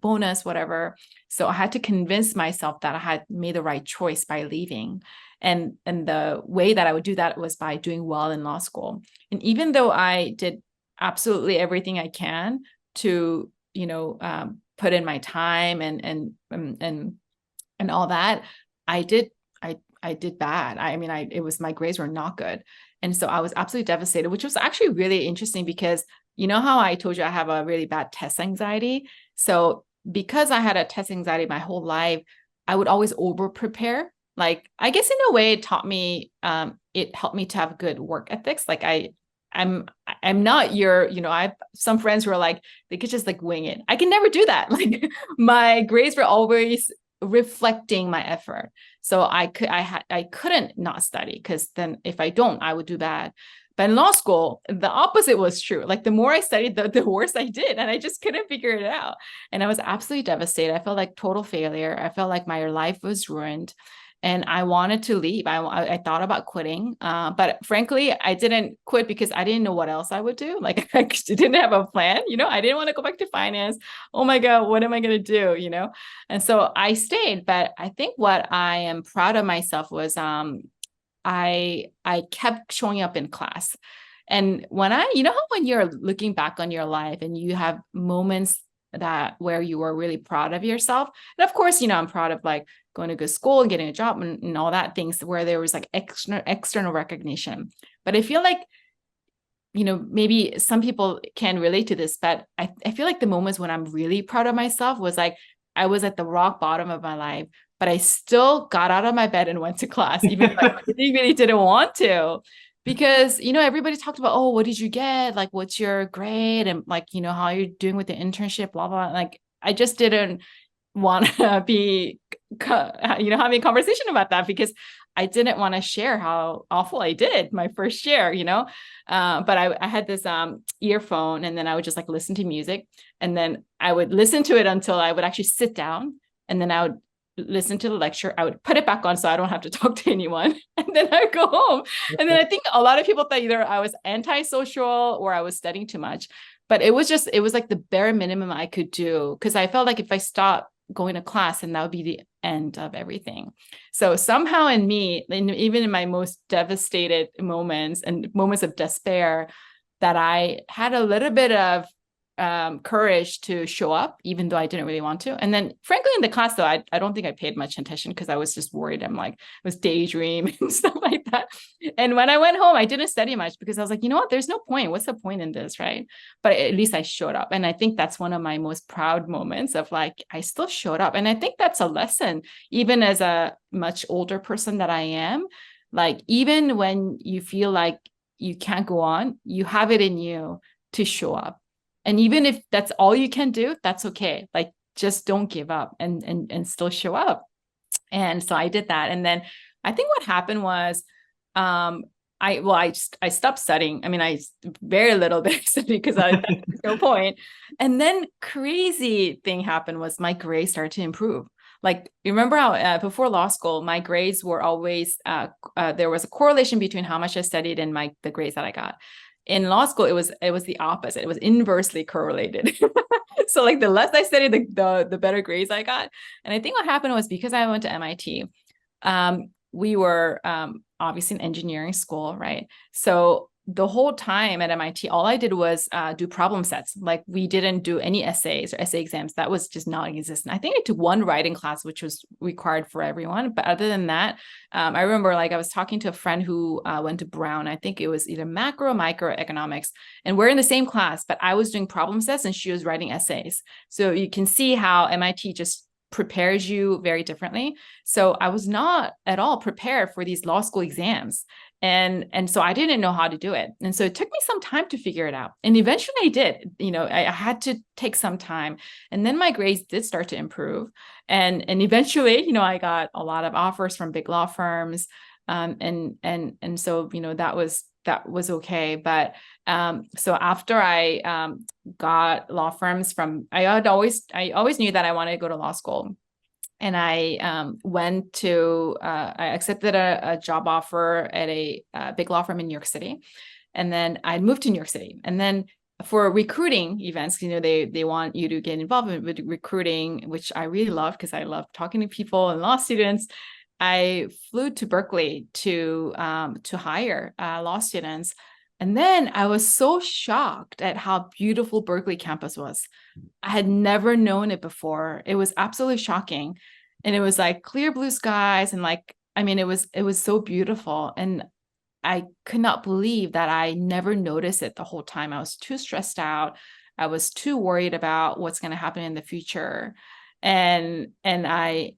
bonus, whatever. So I had to convince myself that I had made the right choice by leaving. And the way that I would do that was by doing well in law school. And even though I did absolutely everything I can to, put in my time and all that, I did bad. My grades were not good. And so I was absolutely devastated, which was actually really interesting because how I told you I have a really bad test anxiety. So because I had a test anxiety my whole life, I would always over prepare. Like, I guess in a way it taught me, it helped me to have good work ethics. Like I'm not I have some friends who are like, they could just like wing it. I can never do that. Like my grades were always reflecting my effort. So I couldn't not study, because then if I don't, I would do bad. But in law school, the opposite was true. Like the more I studied, the worse I did. And I just couldn't figure it out. And I was absolutely devastated. I felt like total failure. I felt like my life was ruined. And I wanted to leave. I thought about quitting. But frankly, I didn't quit because I didn't know what else I would do. Like I didn't have a plan. I didn't want to go back to finance. Oh my God, what am I going to do? And so I stayed. But I think what I am proud of myself was I kept showing up in class. And when how when you're looking back on your life and you have moments where you were really proud of yourself. And of course, I'm proud of like going to good school and getting a job and all that things where there was like external recognition. But I feel like, maybe some people can relate to this, but I feel like the moments when I'm really proud of myself was like, I was at the rock bottom of my life, but I still got out of my bed and went to class, even if I really didn't want to. Because, everybody talked about, oh, what did you get? Like, what's your grade? And like, how you're doing with the internship, blah, blah. Like, I just didn't want to be, having a conversation about that because I didn't want to share how awful I did my first year, but I had this earphone, and then I would just like listen to music, and then I would listen to it until I would actually sit down, and then I would listen to the lecture. I would put it back on so I don't have to talk to anyone. And then I would go home. And then I think a lot of people thought either I was antisocial or I was studying too much. But it was like the bare minimum I could do. Because I felt like if I stopped going to class, and that would be the end of everything. So somehow in me, even in my most devastated moments and moments of despair, that I had a little bit of courage to show up, even though I didn't really want to. And then frankly, in the class though, I don't think I paid much attention because I was just worried. I was daydreaming and stuff like that. And when I went home, I didn't study much because I was like, you know what, there's no point. What's the point in this, right? But at least I showed up. And I think that's one of my most proud moments of like, I still showed up. And I think that's a lesson, even as a much older person that I am, like, even when you feel like you can't go on, you have it in you to show up. And even if that's all you can do, that's okay. Like, just don't give up and still show up. And so I did that. And then I think what happened was, I stopped studying. I mean, I very little bit studied because there's no point. And then crazy thing happened was my grades started to improve. Like, remember how before law school, my grades were always, there was a correlation between how much I studied and the grades that I got. In law school, it was the opposite. It was inversely correlated. So like the less I studied, the better grades I got. And I think what happened was because I went to MIT, we were obviously in engineering school, right? So the whole time at MIT, all I did was do problem sets. Like, we didn't do any essays or essay exams. That was just not existent. I think I took one writing class, which was required for everyone. But other than that, I remember like I was talking to a friend who went to Brown. I think it was either macro, micro economics. And we're in the same class, but I was doing problem sets and she was writing essays. So you can see how MIT just prepares you very differently. So I was not at all prepared for these law school exams. And so I didn't know how to do it. And so it took me some time to figure it out. And eventually I did. I had to take some time. And then my grades did start to improve. And eventually, I got a lot of offers from big law firms. And so, that was okay. But so after I got law firms I always knew that I wanted to go to law school. And I I accepted a job offer at a big law firm in New York City. And then I moved to New York City. And then for recruiting events, they want you to get involved with recruiting, which I really love because I love talking to people and law students. I flew to Berkeley to hire law students. And then I was so shocked at how beautiful Berkeley campus was. I had never known it before. It was absolutely shocking. And it was like clear blue skies. And it was so beautiful. And I could not believe that I never noticed it the whole time. I was too stressed out. I was too worried about what's going to happen in the future. And I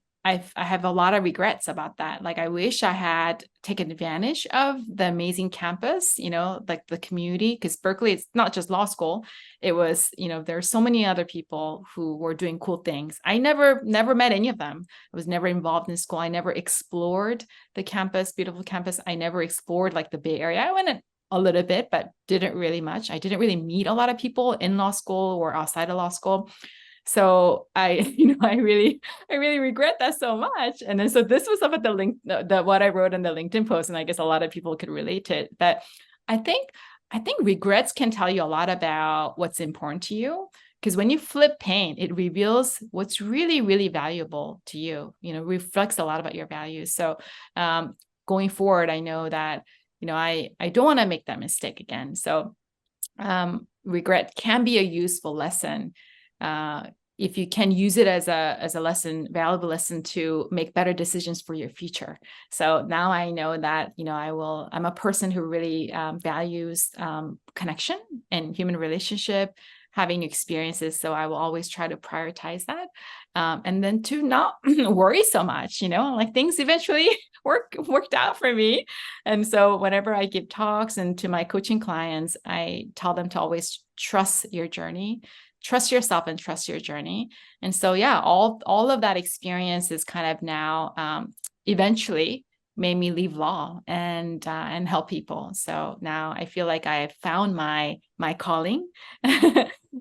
have a lot of regrets about that. Like, I wish I had taken advantage of the amazing campus, like the community, because Berkeley, it's not just law school. It was, there are so many other people who were doing cool things. I never met any of them. I was never involved in school. I never explored the campus, beautiful campus. I never explored like the Bay Area. I went a little bit, but didn't really much. I didn't really meet a lot of people in law school or outside of law school. So I really regret that so much. And then so this was up at the link, what I wrote in the LinkedIn post, and I guess a lot of people could relate to it. But I think regrets can tell you a lot about what's important to you. Because when you flip pain, it reveals what's really, really valuable to you. Reflects a lot about your values. So going forward, I know that I don't want to make that mistake again. So regret can be a useful lesson. If you can use it as a lesson, valuable lesson to make better decisions for your future. So now I know that, I'm a person who really values connection and human relationship, having experiences. So I will always try to prioritize that. And then to not worry so much, like things eventually worked out for me. And so whenever I give talks and to my coaching clients, I tell them to always trust your journey. Trust yourself and trust your journey. And so, yeah, all of that experience is kind of now eventually made me leave law and help people. So now I feel like I have found my calling,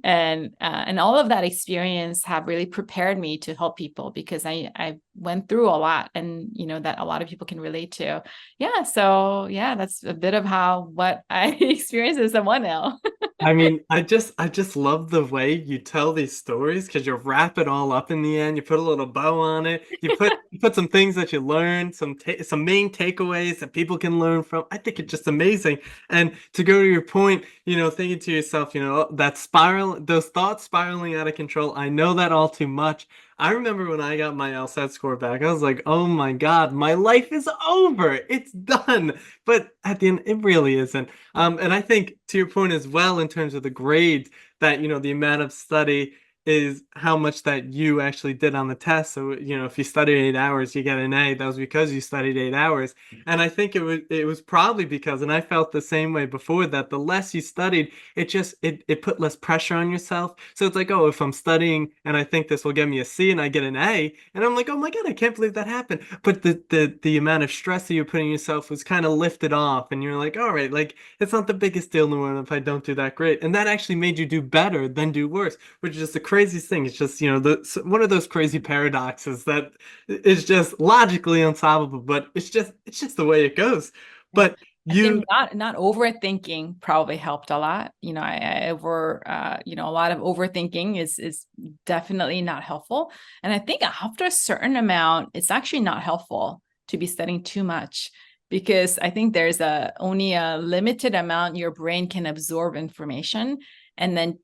and all of that experience have really prepared me to help people because I went through a lot, and that a lot of people can relate to. Yeah. So yeah, that's a bit of what I experienced as a 1L. I mean, I just love the way you tell these stories because you wrap it all up in the end. You put a little bow on it. You put some things that you learned, some main takeaways that people can learn from. I think it's just amazing. And to go to your point, thinking to yourself, "Oh, that spiral, those thoughts spiraling out of control. I know that all too much. I remember when I got my LSAT score back, I was like, oh my God, my life is over. It's done. But at the end, it really isn't. And I think to your point as well, in terms of the grades, that, the amount of study is how much that you actually did on the test. So, if you studied 8 hours, you get an A. That was because you studied 8 hours. And I think it was probably because, and I felt the same way before, that the less you studied, it put less pressure on yourself. So it's like, oh, if I'm studying and I think this will get me a C and I get an A, and I'm like, oh my God, I can't believe that happened. But the amount of stress that you're putting yourself was kind of lifted off, and you're like, all right, like it's not the biggest deal in the world if I don't do that great. And that actually made you do better than do worse, which is just the craziest thing. It's just, one of those crazy paradoxes that is just logically unsolvable, but it's just the way it goes. But I think not overthinking probably helped a lot. A lot of overthinking is definitely not helpful. And I think after a certain amount, it's actually not helpful to be studying too much, because I think there's only a limited amount your brain can absorb information. And then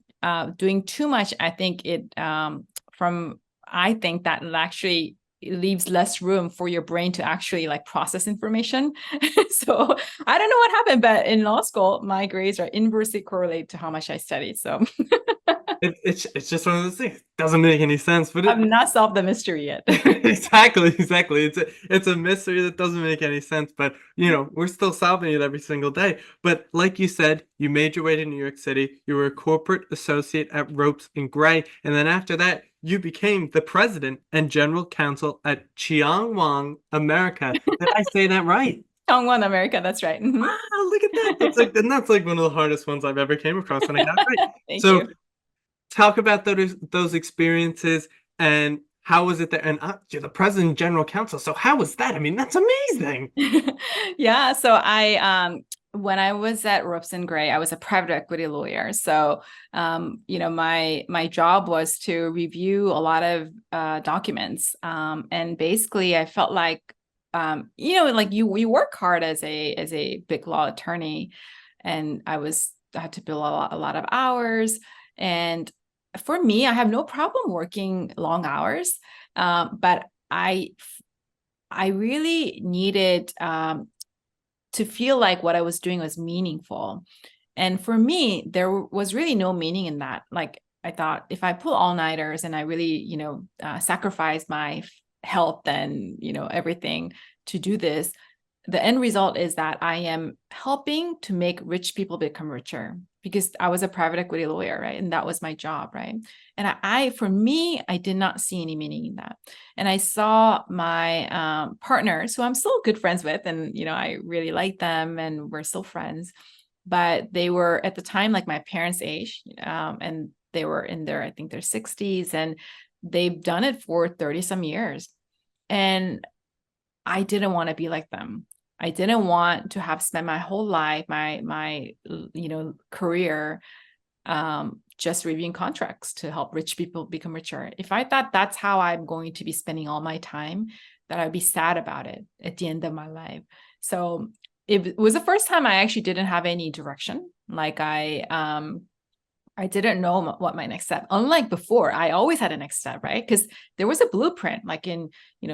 doing too much, I think I think that it actually leaves less room for your brain to actually like process information. So I don't know what happened, but in law school, my grades are inversely correlated to how much I studied. So it's just one of those things. Doesn't make any sense, but I've not solved the mystery yet. exactly. It's a mystery that doesn't make any sense, but we're still solving it every single day. But like you said, you made your way to New York City. You were a corporate associate at Ropes and Gray, and then after that, you became the president and general counsel at Cheongwon America. Did I say that right? Chongwon America, that's right. Wow, look at that. That's like one of the hardest ones I've ever came across, and I got it right. Thank So you. talk about those experiences and how was it there? And you're the president and general counsel, so how was that? I mean, that's amazing. Yeah. So when I was at Ropes and Gray, I was a private equity lawyer. So my job was to review a lot of documents. And basically I felt like like you work hard as a big law attorney, and I had to bill a lot of hours. And for me, I have no problem working long hours, but I really needed to feel like what I was doing was meaningful. And for me, there was really no meaning in that. Like I thought, if I pull all-nighters and I really, sacrifice my health and, everything to do this, the end result is that I am helping to make rich people become richer, because I was a private equity lawyer, right? And that was my job, right? And for me, I did not see any meaning in that. And I saw my partners, who I'm still good friends with, and I really like them, and we're still friends. But they were at the time like my parents' age, and they were in I think their 60s, and they've done it for 30 some years. And I didn't want to be like them. I didn't want to have spent my whole life, my career, just reviewing contracts to help rich people become richer. If I thought that's how I'm going to be spending all my time, that I'd be sad about it at the end of my life. So it was the first time I actually didn't have any direction. Like I didn't know what my next step. Unlike before, I always had a next step, right? Because there was a blueprint, like in,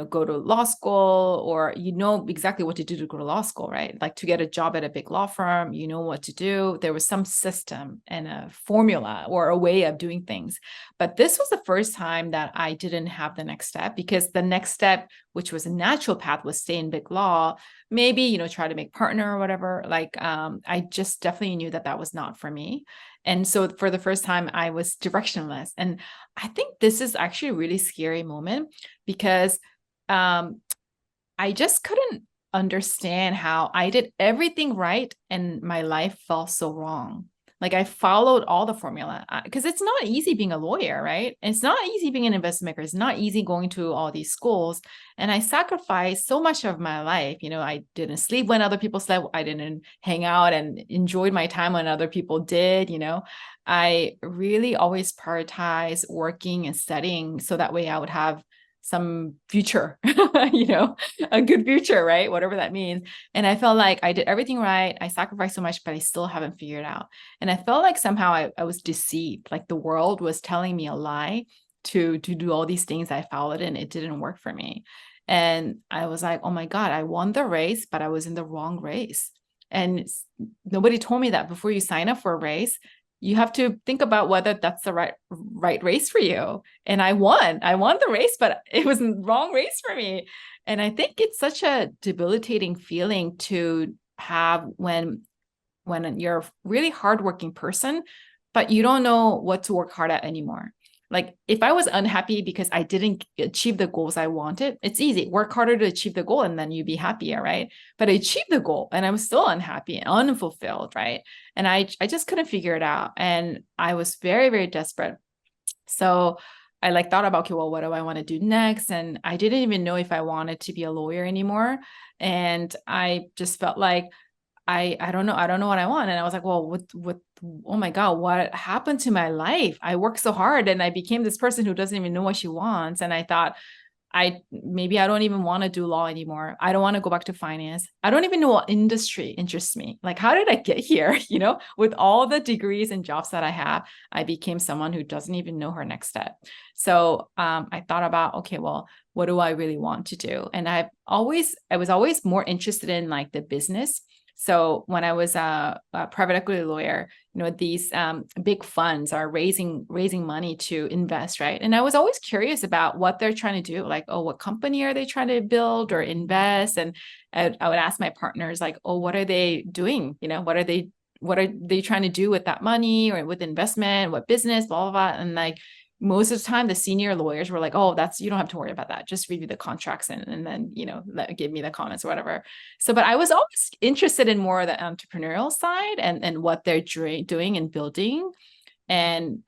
go to law school, or exactly what to do to go to law school, right? Like to get a job at a big law firm, you know what to do. There was some system and a formula or a way of doing things. But this was the first time that I didn't have the next step, because the next step, which was a natural path, was stay in big law, maybe, try to make partner or whatever. Like I just definitely knew that was not for me. And so for the first time, I was directionless. And I think this is actually a really scary moment, because I just couldn't understand how I did everything right and my life felt so wrong. Like I followed all the formula because it's not easy being a lawyer, right? It's not easy being an investment maker. It's not easy going to all these schools. And I sacrificed so much of my life. I didn't sleep when other people slept. I didn't hang out and enjoyed my time when other people did. I really always prioritize working and studying so that way I would have some future, a good future, right? Whatever that means. And I felt like I did everything right. I sacrificed so much, but I still haven't figured out. And I felt like somehow I was deceived, like the world was telling me a lie to do all these things I followed and it didn't work for me. And I was like, oh my God, I won the race, but I was in the wrong race. And nobody told me that before you sign up for a race, you have to think about whether that's the right race for you. And I won the race, but it was the wrong race for me. And I think it's such a debilitating feeling to have when you're a really hardworking person, but you don't know what to work hard at anymore. Like if I was unhappy because I didn't achieve the goals I wanted, it's easy. Work harder to achieve the goal and then you'd be happier, right? But I achieved the goal and I was still unhappy and unfulfilled, right? And I just couldn't figure it out. And I was very, very desperate. So I thought about, okay, well, what do I want to do next? And I didn't even know if I wanted to be a lawyer anymore. And I just felt like, I don't know what I want. And I was like, well, oh my God, what happened to my life? I worked so hard and I became this person who doesn't even know what she wants. And I thought, maybe I don't even want to do law anymore. I don't want to go back to finance. I don't even know what industry interests me. Like, how did I get here? With all the degrees and jobs that I have, I became someone who doesn't even know her next step. So I thought about, okay, well, what do I really want to do? And I was always more interested in like the business. So when I was a private equity lawyer, these big funds are raising money to invest, right? And I was always curious about what they're trying to do, like, oh, what company are they trying to build or invest? And I would ask my partners, like, oh, what are they doing? What are they trying to do with that money or with investment? What business? Blah blah blah. And like most of the time, the senior lawyers were like, oh, you don't have to worry about that. Just review the contracts and then, give me the comments or whatever. So, but I was always interested in more of the entrepreneurial side and what they're doing and building. And,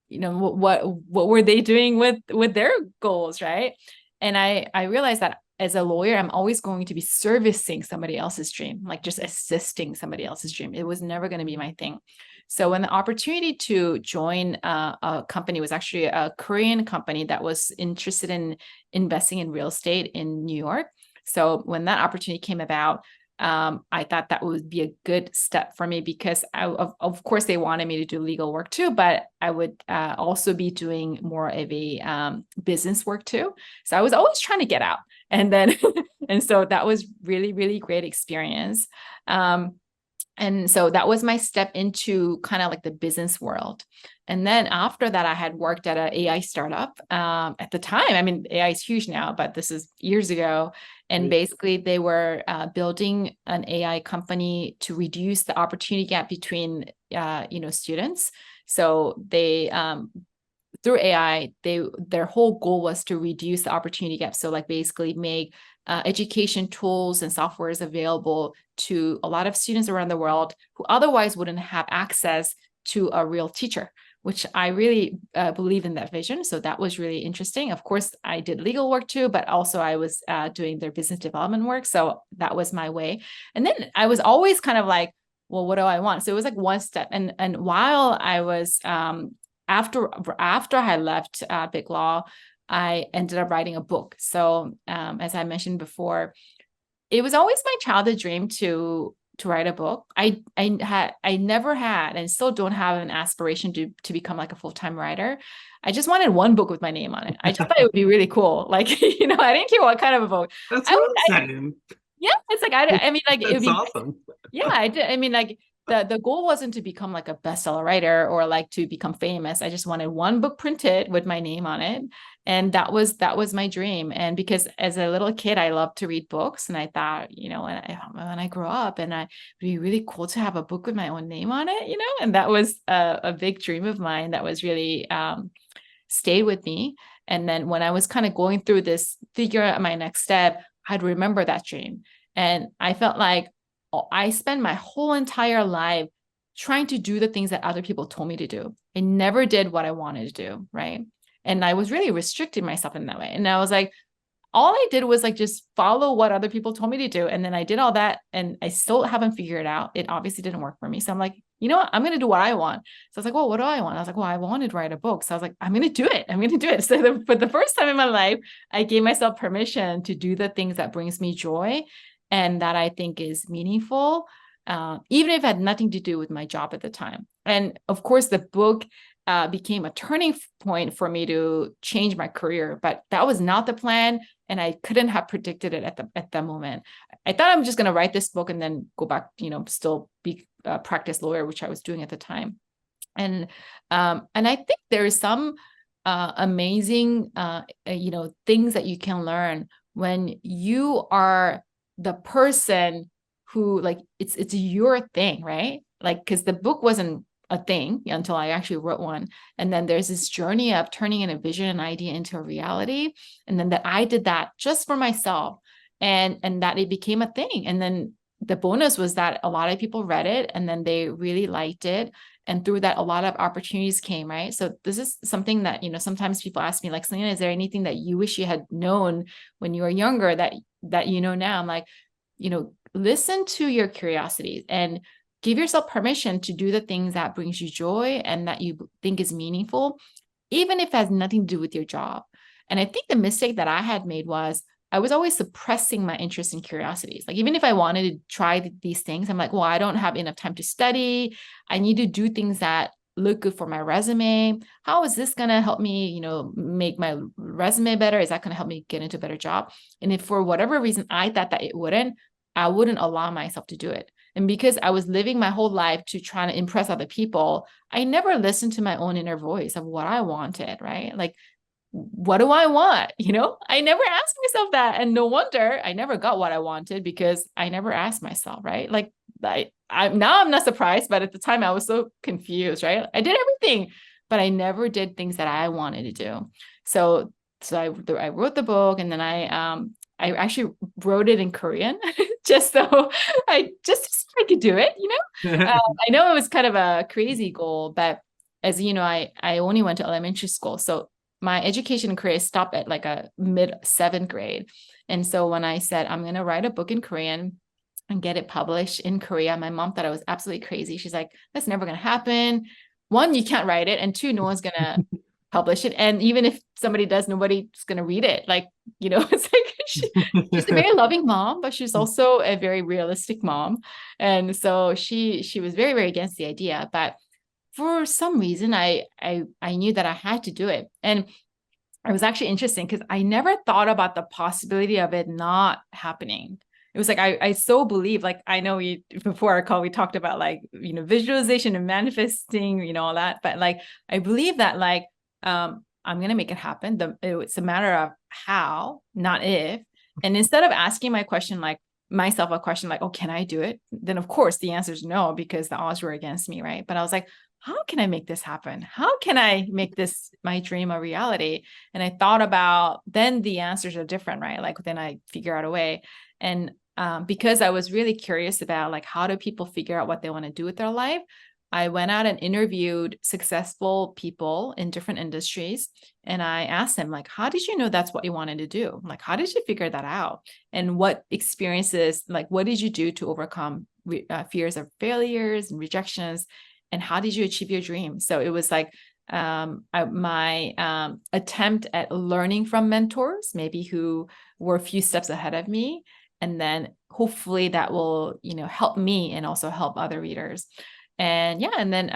what were they doing with their goals, right? And I realized that as a lawyer, I'm always going to be servicing somebody else's dream, like just assisting somebody else's dream. It was never going to be my thing. So when the opportunity to join a company was actually a Korean company that was interested in investing in real estate in New York. So when that opportunity came about, I thought that would be a good step for me because of course they wanted me to do legal work too, but I would also be doing more of a business work too. So I was always trying to get out. And then, and so that was really, really great experience. And so that was my step into kind of like the business world. And then after that, I had worked at an AI startup. At the time, I mean, AI is huge now, but this is years ago. And basically they were building an AI company to reduce the opportunity gap between, students. So they, through AI, their whole goal was to reduce the opportunity gap. So like basically make education tools and softwares available to a lot of students around the world who otherwise wouldn't have access to a real teacher, which I really believe in that vision. So that was really interesting. Of course, I did legal work too, but also I was doing their business development work. So that was my way. And then I was always kind of like, well, what do I want? So it was like one step. And while I was, after I left Big Law, I ended up writing a book. So as I mentioned before, it was always my childhood dream to write a book. I never had and still don't have an aspiration to become like a full-time writer. I just wanted one book with my name on it. I just thought it would be really cool. Like, I didn't care what kind of a book. That's what I'm saying. Yeah, it's like I mean, like it would be awesome. Yeah, I did. I mean, like the goal wasn't to become like a bestseller writer or like to become famous. I just wanted one book printed with my name on it. And that was my dream. And because as a little kid, I loved to read books. And I thought, when I grow up and it'd be really cool to have a book with my own name on it, and that was a big dream of mine that was really stayed with me. And then when I was kind of going through this, figure out my next step, I'd remember that dream. And I felt like I spent my whole entire life trying to do the things that other people told me to do. I never did what I wanted to do, right? And I was really restricting myself in that way. And I was like, all I did was like just follow what other people told me to do. And then I did all that and I still haven't figured it out. It obviously didn't work for me. So I'm like, you know what? I'm going to do what I want. So I was like, well, what do I want? I was like, well, I wanted to write a book. So I was like, I'm going to do it. I'm going to do it. So for the first time in my life, I gave myself permission to do the things that brings me joy and that I think is meaningful, even if it had nothing to do with my job at the time. And of course, the book became a turning point for me to change my career, but that was not the plan. And I couldn't have predicted it at the moment. I thought I'm just going to write this book and then go back, still be a practice lawyer, which I was doing at the time. And I think there is some amazing, things that you can learn when you are the person who like, it's your thing, right? Like, because the book wasn't a thing until I actually wrote one. And then there's this journey of turning in a vision and idea into a reality. And then that I did that just for myself and that it became a thing. And then the bonus was that a lot of people read it and then they really liked it. And through that, a lot of opportunities came, right? So this is something that, sometimes people ask me like, Celina, is there anything that you wish you had known when you were younger that you know now? I'm like, listen to your curiosities and give yourself permission to do the things that brings you joy and that you think is meaningful, even if it has nothing to do with your job. And I think the mistake that I had made was I was always suppressing my interests and curiosities. Like, even if I wanted to try these things, I'm like, well, I don't have enough time to study. I need to do things that look good for my resume. How is this going to help me, make my resume better? Is that going to help me get into a better job? And if for whatever reason I thought that it wouldn't, I wouldn't allow myself to do it. And because I was living my whole life to try to impress other people, I never listened to my own inner voice of what I wanted, right? Like, what do I want? I never asked myself that. And no wonder I never got what I wanted because I never asked myself, right? Like, I'm not surprised, but at the time I was so confused, right? I did everything, but I never did things that I wanted to do. So I wrote the book, and then I actually wrote it in Korean just so I could do it, I know it was kind of a crazy goal, but as you know, I only went to elementary school. So my education in Korea stopped at like a mid 7th grade. And so when I said, I'm going to write a book in Korean and get it published in Korea, my mom thought I was absolutely crazy. She's like, that's never going to happen. One, you can't write it. And two, no one's going to publish it. And even if somebody does, nobody's going to read it. Like, it's like she's a very loving mom, but she's also a very realistic mom. And so she was very, very against the idea. But for some reason, I knew that I had to do it. And it was actually interesting because I never thought about the possibility of it not happening. It was like, I so believe, like, I know before our call, we talked about like, visualization and manifesting, all that. But like, I believe that like, I'm going to make it happen. It's a matter of how, not if. And instead of asking myself a question like, oh, can I do it? Then of course the answer is no, because the odds were against me, right? But I was like, how can I make this happen? How can I make this, my dream, a reality? And I thought about, then the answers are different, right? Like then I figure out a way. And because I was really curious about like, how do people figure out what they want to do with their life? I went out and interviewed successful people in different industries. And I asked them, like, how did you know that's what you wanted to do? Like, how did you figure that out? And what experiences, like, what did you do to overcome fears of failures and rejections? And how did you achieve your dream? So it was like my attempt at learning from mentors, maybe who were a few steps ahead of me. And then hopefully that will, help me and also help other readers. And yeah, and then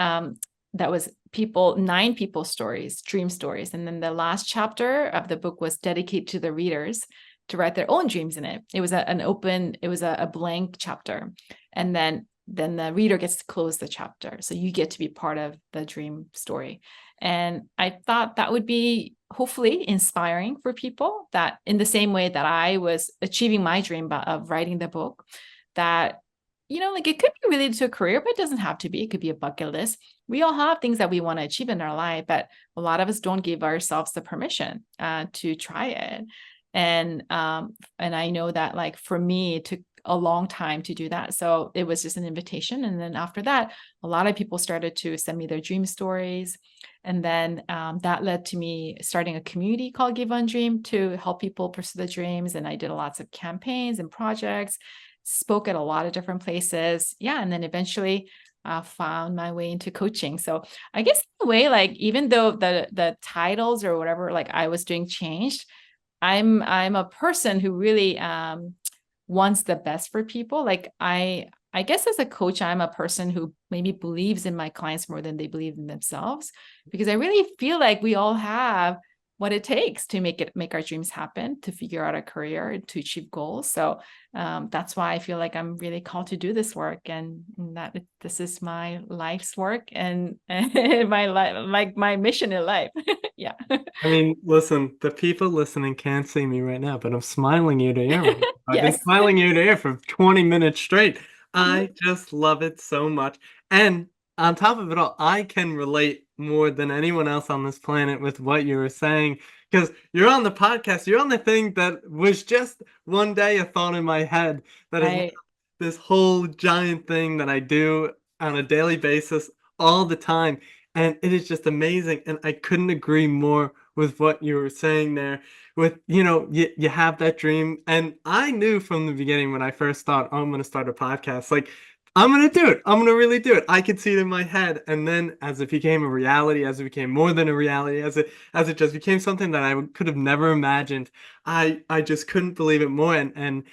that was 9 people's stories, dream stories. And then the last chapter of the book was dedicated to the readers to write their own dreams in it. It was a blank chapter. And then the reader gets to close the chapter. So you get to be part of the dream story. And I thought that would be hopefully inspiring for people, that in the same way that I was achieving my dream of writing the book, that like it could be related to a career, but it doesn't have to be. It could be a bucket list. We all have things that we want to achieve in our life, but a lot of us don't give ourselves the permission to try it. And I know that like for me, it took a long time to do that. So it was just an invitation. And then after that, a lot of people started to send me their dream stories. And then that led to me starting a community called Give One Dream to help people pursue their dreams. And I did lots of campaigns and projects, spoke at a lot of different places. Yeah. And then eventually found my way into coaching. So I guess in a way, like, even though the titles or whatever, like I was doing changed, I'm a person who really wants the best for people. Like I guess as a coach, I'm a person who maybe believes in my clients more than they believe in themselves, because I really feel like we all have what it takes to make our dreams happen, to figure out a career, to achieve goals. So that's why I feel like I'm really called to do this work, and that this is my life's work and my life, like my mission in life. Yeah. I mean, listen, the people listening can't see me right now, but I'm smiling ear to ear right now. I've been Yes. smiling ear to ear for 20 minutes straight. I just love it so much. And on top of it all, I can relate more than anyone else on this planet with what you were saying. Because you're on the podcast, you're on the thing that was just one day a thought in my head that is Right. this whole giant thing that I do on a daily basis all the time. And it is just amazing. And I couldn't agree more with what you were saying there. With, you have that dream. And I knew from the beginning when I first thought, oh, I'm going to start a podcast, like, I'm going to do it. I'm going to really do it. I could see it in my head. And then as it became a reality, as it became more than a reality, as it just became something that I could have never imagined, I just couldn't believe it more. And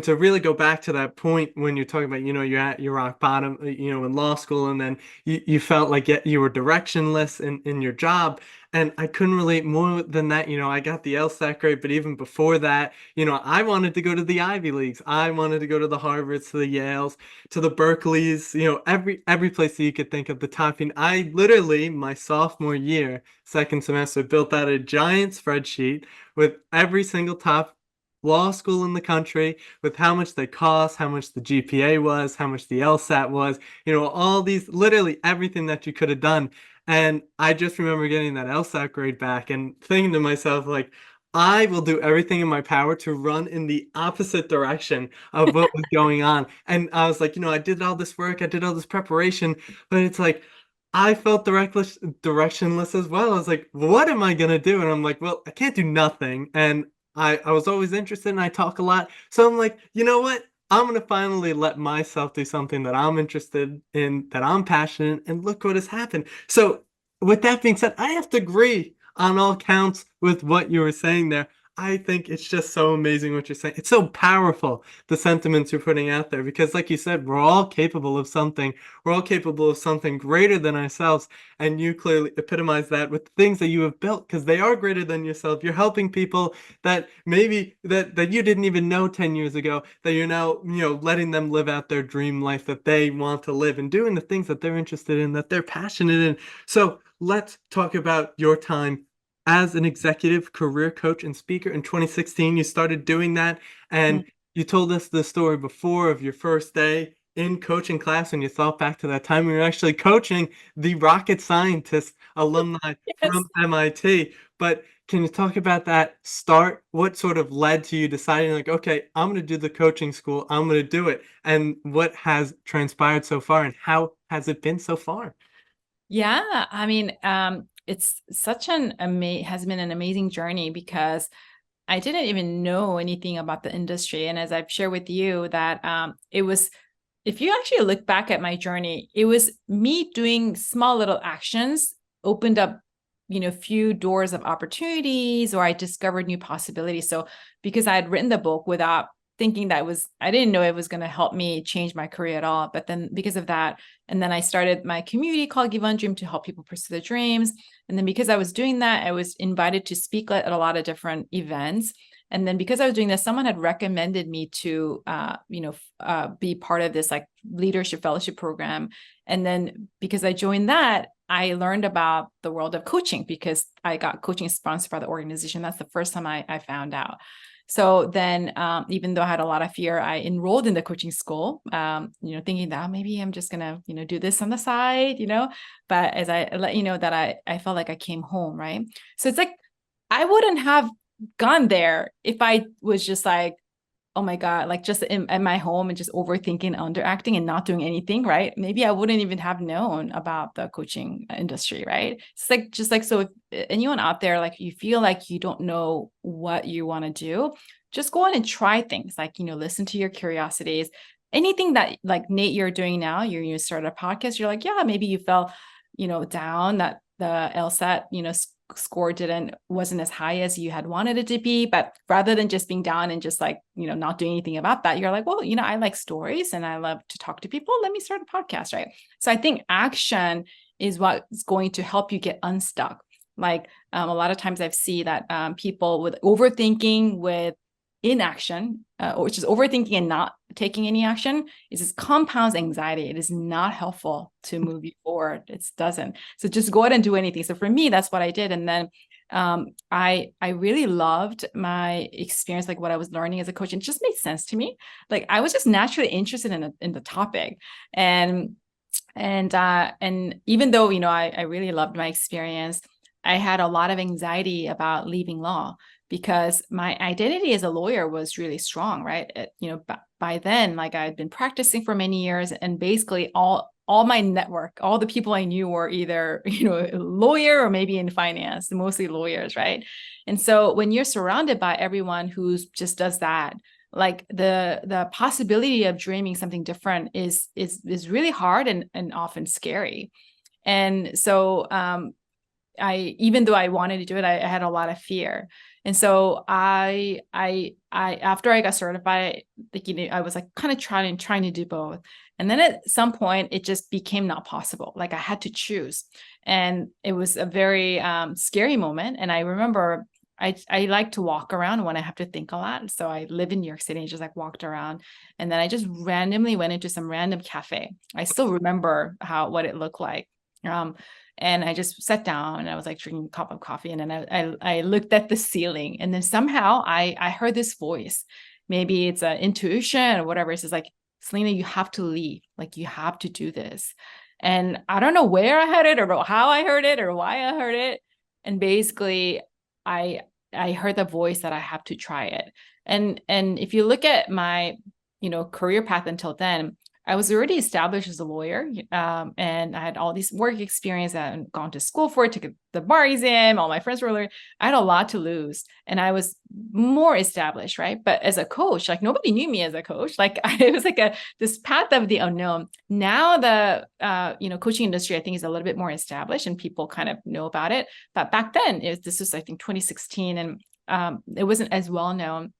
to really go back to that point when you're talking about, you're at your rock bottom, in law school, and then you felt like you were directionless in your job. And I couldn't relate more than that. I got the LSAT grade, but even before that, I wanted to go to the Ivy Leagues. I wanted to go to the Harvards, to the Yales, to the Berkeleys, every place that you could think of, the top. And I literally, my sophomore year, second semester, built out a giant spreadsheet with every single top law school in the country, with how much they cost, how much the GPA was, how much the LSAT was, all these, literally everything that you could have done. And I just remember getting that LSAT grade back and thinking to myself, like, I will do everything in my power to run in the opposite direction of what was going on. And I was like, I did all this work, I did all this preparation, but it's like, I felt directionless as well. I was like, what am I gonna do? And I'm like, well, I can't do nothing. And I was always interested and I talk a lot. So I'm like, you know what? I'm gonna finally let myself do something that I'm interested in, that I'm passionate, and look what has happened. So with that being said, I have to agree on all counts with what you were saying there. I think it's just so amazing what you're saying. It's so powerful, the sentiments you're putting out there, because like you said, we're all capable of something. We're all capable of something greater than ourselves. And you clearly epitomize that with the things that you have built, because they are greater than yourself. You're helping people that maybe that you didn't even know 10 years ago, that you're now, letting them live out their dream life that they want to live, and doing the things that they're interested in, that they're passionate in. So let's talk about your time as an executive career coach and speaker. In 2016, you started doing that, and you told us the story before of your first day in coaching class, and you thought back to that time when you were actually coaching the rocket scientist alumni Yes. from MIT. But can you talk about that start? What sort of led to you deciding, like, okay, I'm going to do the coaching school, I'm going to do it, and what has transpired so far, and how has it been so far? Yeah, I mean, it's such has been an amazing journey, because I didn't even know anything about the industry. And as I've shared with you, that it was, if you actually look back at my journey, it was me doing small little actions opened up, few doors of opportunities, or I discovered new possibilities. So because I had written the book without thinking I didn't know it was going to help me change my career at all. But then because of that, and then I started my community called Give One Dream to help people pursue their dreams. And then because I was doing that, I was invited to speak at a lot of different events. And then because I was doing this, someone had recommended me to, be part of this like leadership fellowship program. And then because I joined that, I learned about the world of coaching, because I got coaching sponsored by the organization. That's the first time I found out. So then, even though I had a lot of fear, I enrolled in the coaching school, thinking that maybe I'm just gonna, do this on the side, But as I let you know, that I felt like I came home, right? So it's like I wouldn't have gone there if I was just like oh my God, like just in my home and just overthinking, underacting and not doing anything, right? Maybe I wouldn't even have known about the coaching industry, right? It's like, just like, so if anyone out there, like you feel like you don't know what you want to do, just go on and try things like, listen to your curiosities. Anything that like Nate, you're doing now, you start a podcast, you're like, yeah, maybe you felt, down that the LSAT, score wasn't as high as you had wanted it to be, but rather than just being down and just like not doing anything about that, you're like, well, I like stories and I love to talk to people, let me start a podcast, right? So I think action is what's going to help you get unstuck. Like a lot of times I've seen that people with overthinking with inaction, which is overthinking and not taking any action, is this compounds anxiety. It is not helpful to move you forward. It doesn't. So just go ahead and do anything. So for me, that's what I did. And then I really loved my experience, like what I was learning as a coach. And it just made sense to me. Like I was just naturally interested in the topic. And even though, I really loved my experience, I had a lot of anxiety about leaving law because my identity as a lawyer was really strong, right? By then, like I had been practicing for many years, and basically all my network, all the people I knew were either, a lawyer or maybe in finance, mostly lawyers, right? And so when you're surrounded by everyone who just does that, like the possibility of dreaming something different is really hard and often scary. And so even though I wanted to do it, I had a lot of fear. And so I after I got certified, like, I was like kind of trying to do both. And then at some point it just became not possible. Like I had to choose. And it was a very scary moment. And I remember I like to walk around when I have to think a lot. So I live in New York City and just like walked around. And then I just randomly went into some random cafe. I still remember what it looked like. And I just sat down and I was like drinking a cup of coffee. And then I looked at the ceiling, and then somehow I heard this voice. Maybe it's an intuition or whatever. It says like, Celina, you have to leave. Like you have to do this. And I don't know where I heard it or how I heard it or why I heard it. And basically I heard the voice that I have to try it. And if you look at my, career path until then, I was already established as a lawyer, and I had all these work experience. I had gone to school for it, took the bar exam. All my friends were lawyers. I had a lot to lose, and I was more established, right? But as a coach, like nobody knew me as a coach. Like it was like this path of the unknown. Now the coaching industry, I think, is a little bit more established, and people kind of know about it. But back then, this was I think 2016, and it wasn't as well known.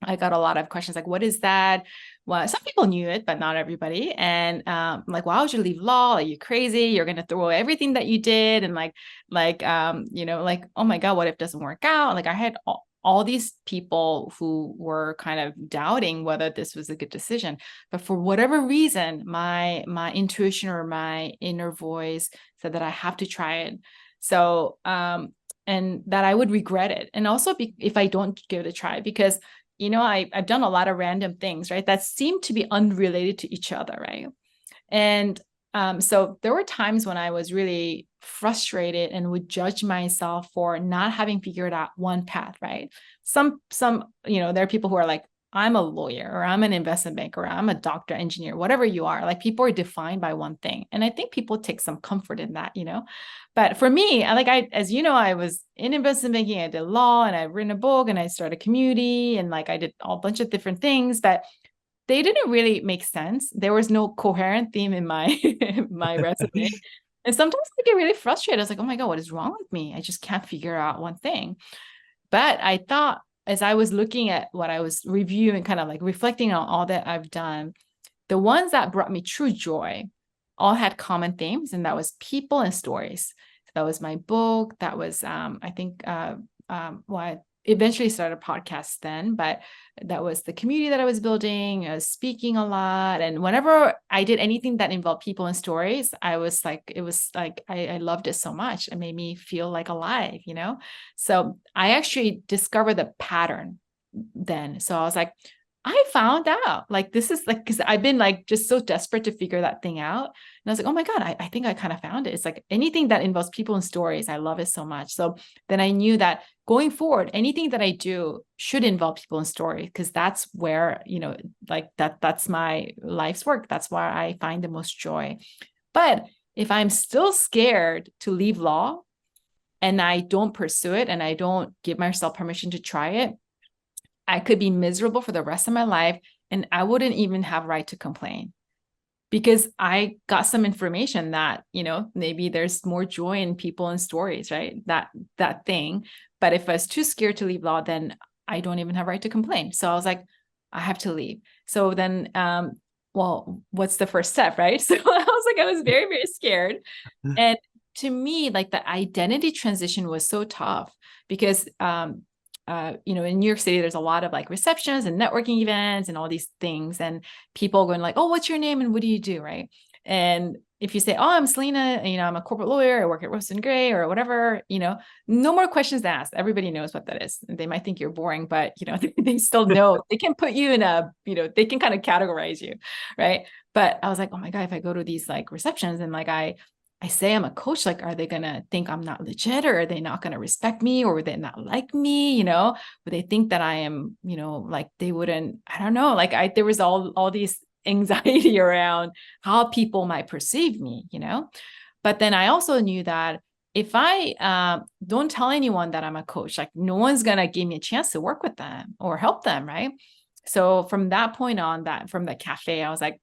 I got a lot of questions like, what is that? Well, some people knew it, but not everybody. And like, why would you leave law? Are you crazy? You're going to throw away everything that you did. And like, oh my God, what if it doesn't work out? Like I had all these people who were kind of doubting whether this was a good decision. But for whatever reason, my intuition or my inner voice said that I have to try it. So, and that I would regret it. And also if I don't give it a try, because I've done a lot of random things, right, that seem to be unrelated to each other, right? And so there were times when I was really frustrated and would judge myself for not having figured out one path, right? Some there are people who are like, I'm a lawyer, or I'm an investment banker, or I'm a doctor, engineer, whatever you are. Like people are defined by one thing. And I think people take some comfort in that, But for me, as I was in investment banking, I did law, and I've written a book, and I started a community, and like I did a bunch of different things, but they didn't really make sense. There was no coherent theme in my my resume. And sometimes I get really frustrated. I was like, oh my God, what is wrong with me? I just can't figure out one thing. But I thought, as I was looking at what I was reviewing, kind of like reflecting on all that I've done, the ones that brought me true joy all had common themes, and that was people and stories. So that was my book. That was, I think, I eventually started a podcast then, but that was the community that I was building. I was speaking a lot. And whenever I did anything that involved people and stories, it was like, I loved it so much. It made me feel like alive, So I actually discovered the pattern then. So I was like, I found out like, this is like, because I've been like just so desperate to figure that thing out. And I was like, oh my God, I think I kind of found it. It's like anything that involves people and stories. I love it so much. So then I knew that going forward, anything that I do should involve people and story, because that's where, like that's my life's work. That's where I find the most joy. But if I'm still scared to leave law and I don't pursue it and I don't give myself permission to try it, I could be miserable for the rest of my life and I wouldn't even have right to complain, because I got some information that, maybe there's more joy in people and stories, right? That thing. But if I was too scared to leave law, then I don't even have right to complain. So I was like, I have to leave. So then, well, what's the first step, right? So I was very, very scared. And to me, like the identity transition was so tough because, in New York City, there's a lot of like receptions and networking events and all these things, and people going like, oh, what's your name and what do you do, right? And if you say, oh, I'm Celina, and, I'm a corporate lawyer, I work at Roast and Gray or whatever, no more questions asked. Everybody knows what that is. They might think you're boring, but, they still know. They can put you in they can kind of categorize you, right? But I was like, oh my God, if I go to these like receptions and like I say I'm a coach, like, are they going to think I'm not legit, or are they not going to respect me, or would they not like me? Would they think that I am, like they wouldn't, I don't know. Like there was all these anxiety around how people might perceive me, but then I also knew that if I don't tell anyone that I'm a coach, like no one's going to give me a chance to work with them or help them. Right. So from that point on, from the cafe, I was like,